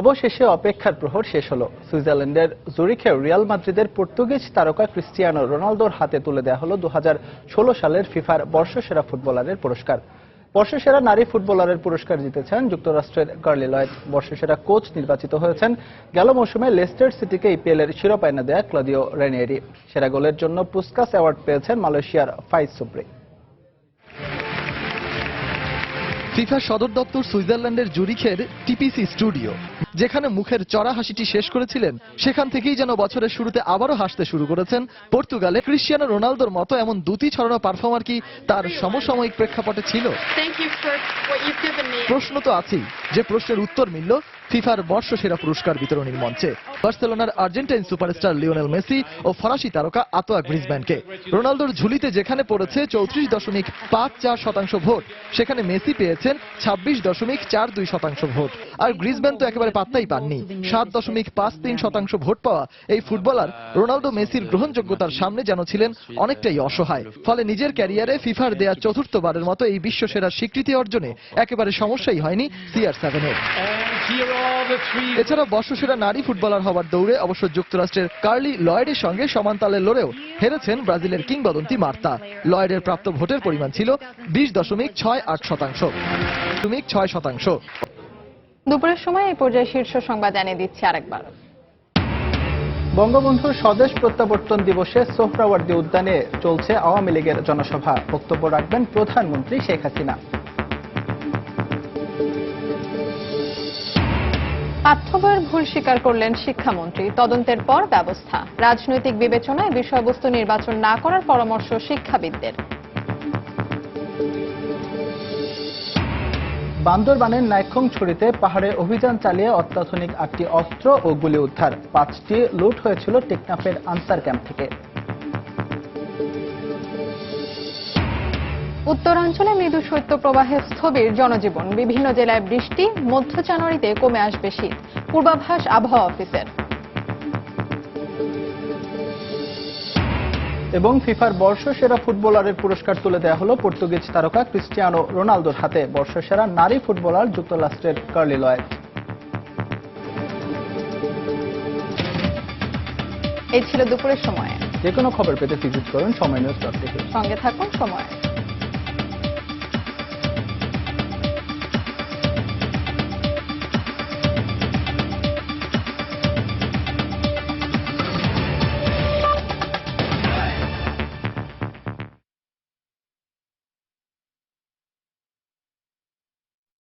অবশেষে অপেক্ষার প্রহর শেষ হলো। সুইজারল্যান্ডের জুরিখে রিয়াল মাদ্রিদের পর্তুগিজ তারকা ক্রিস্টিয়ানো রোনালদোর হাতে তুলে দেওয়া হলো 2016 সালের ফিফার বর্ষসেরা ফুটবলারের পুরস্কার। বর্ষসেরা নারী ফুটবলারের পুরস্কার জিতেছেন যুক্তরাষ্ট্রের কার্লি লয়েড। বর্ষসেরা কোচ নির্বাচিত হয়েছেন গেল মৌসুমে লেস্টার সিটিকে ইপিএল এর শিরোপা এনে দেয়া ক্লদিও রেনিয়েরি। সেরা গোলের জন্য পুস্কাস অ্যাওয়ার্ড পেয়েছেন মালয়েশিয়ার ফাইজ সুপ্রি। ফিফা সদর দপ্তর সুইজারল্যান্ডের জুরিখের টিপিসি স্টুডিও, যেখানে মুখের চড়া হাসিটি শেষ করেছিলেন, সেখান থেকেই যেন বছরের শুরুতে আবারও হাসতে শুরু করেছেন পর্তুগালে ক্রিস্টিয়ানো রোনালদোর মতো এমন দুটি ছড়ানো পারফর্মার কি তার সমসাময়িক প্রেক্ষাপটে ছিল? প্রশ্ন তো আছেই, যে প্রশ্নের উত্তর মিলল ফিফার বর্ষসেরা পুরস্কার বিতরণীর মঞ্চে। বার্সেলোনার আর্জেন্টাইন সুপারস্টার লিওনেল মেসি ও ফরাসি তারকা আতোয়া গ্রিজম্যানকে। রোনালদোর ঝুলিতে যেখানে পড়েছে 34.54% ভোট, সেখানে মেসি পেয়েছেন 26.42% ভোট। আর গ্রিজম্যান তো একেবারে পাত্তাই পাননি। 7.53% ভোট পাওয়া এই ফুটবলার রোনালদো মেসির গ্রহণযোগ্যতার সামনে যেন ছিলেন অনেকটাই অসহায়। ফলে নিজের ক্যারিয়ারে ফিফার দেয়া চতুর্থবারের মতো এই বিশ্বসেরা স্বীকৃতি অর্জনে একেবারে সমস্যাই হয়নি CR7-এর। এছাড়া বর্ষসেরা নারী ফুটবলার হওয়ার দৌড়ে অবশ্য যুক্তরাষ্ট্রের কার্লি লয়েডের সঙ্গে সমান তালে লড়েও হেরেছেন ব্রাজিলের কিংবদন্তি মার্তা। লয়েডের প্রাপ্ত ভোটের পরিমাণ ছিল 20.68%। দুপুরের সময় এই পর্যায়ে শীর্ষ সংবাদ জানিয়ে দিচ্ছি আরেকবার। বঙ্গবন্ধুর স্বদেশ প্রত্যাবর্তন দিবসে সোহরাওয়ার্দী উদ্যানে চলছে আওয়ামী লীগের জনসভা। বক্তব্য রাখবেন প্রধানমন্ত্রী শেখ হাসিনা। পাঠ্যবইয়ের ভুল স্বীকার করলেন শিক্ষামন্ত্রী। তদন্তের পর ব্যবস্থা। রাজনৈতিক বিবেচনায় বিষয়বস্তু নির্বাচন না করার পরামর্শ শিক্ষাবিদদের। বান্দরবানের নাইক্ষ্যংছড়িতে পাহাড়ে অভিযান চালিয়ে অত্যাধুনিক 8টি অস্ত্র ও গুলি উদ্ধার। 5টি লুট হয়েছিল টেকনাফের আনসার ক্যাম্প থেকে। উত্তরাঞ্চলে মৃদু শৈত্যপ্রবাহে স্থবির জনজীবন। বিভিন্ন জেলায় বৃষ্টি, মধ্য জানুয়ারিতে কমে আসবে শীত, পূর্বাভাস আবহাওয়া অফিসের। এবং ফিফার বর্ষসেরা ফুটবলারের পুরস্কার তুলে দেওয়া হলো পর্তুগিজ তারকা ক্রিস্টিয়ানো রোনালদোর হাতে। বর্ষসেরা নারী ফুটবলার যুক্তরাষ্ট্রের কার্লি লয়েড। এই ছিল দুপুরের সময়। যে কোনো খবর পেতে ভিজিট করুন সময়নিউজ.tv। সঙ্গে থাকুন সময়।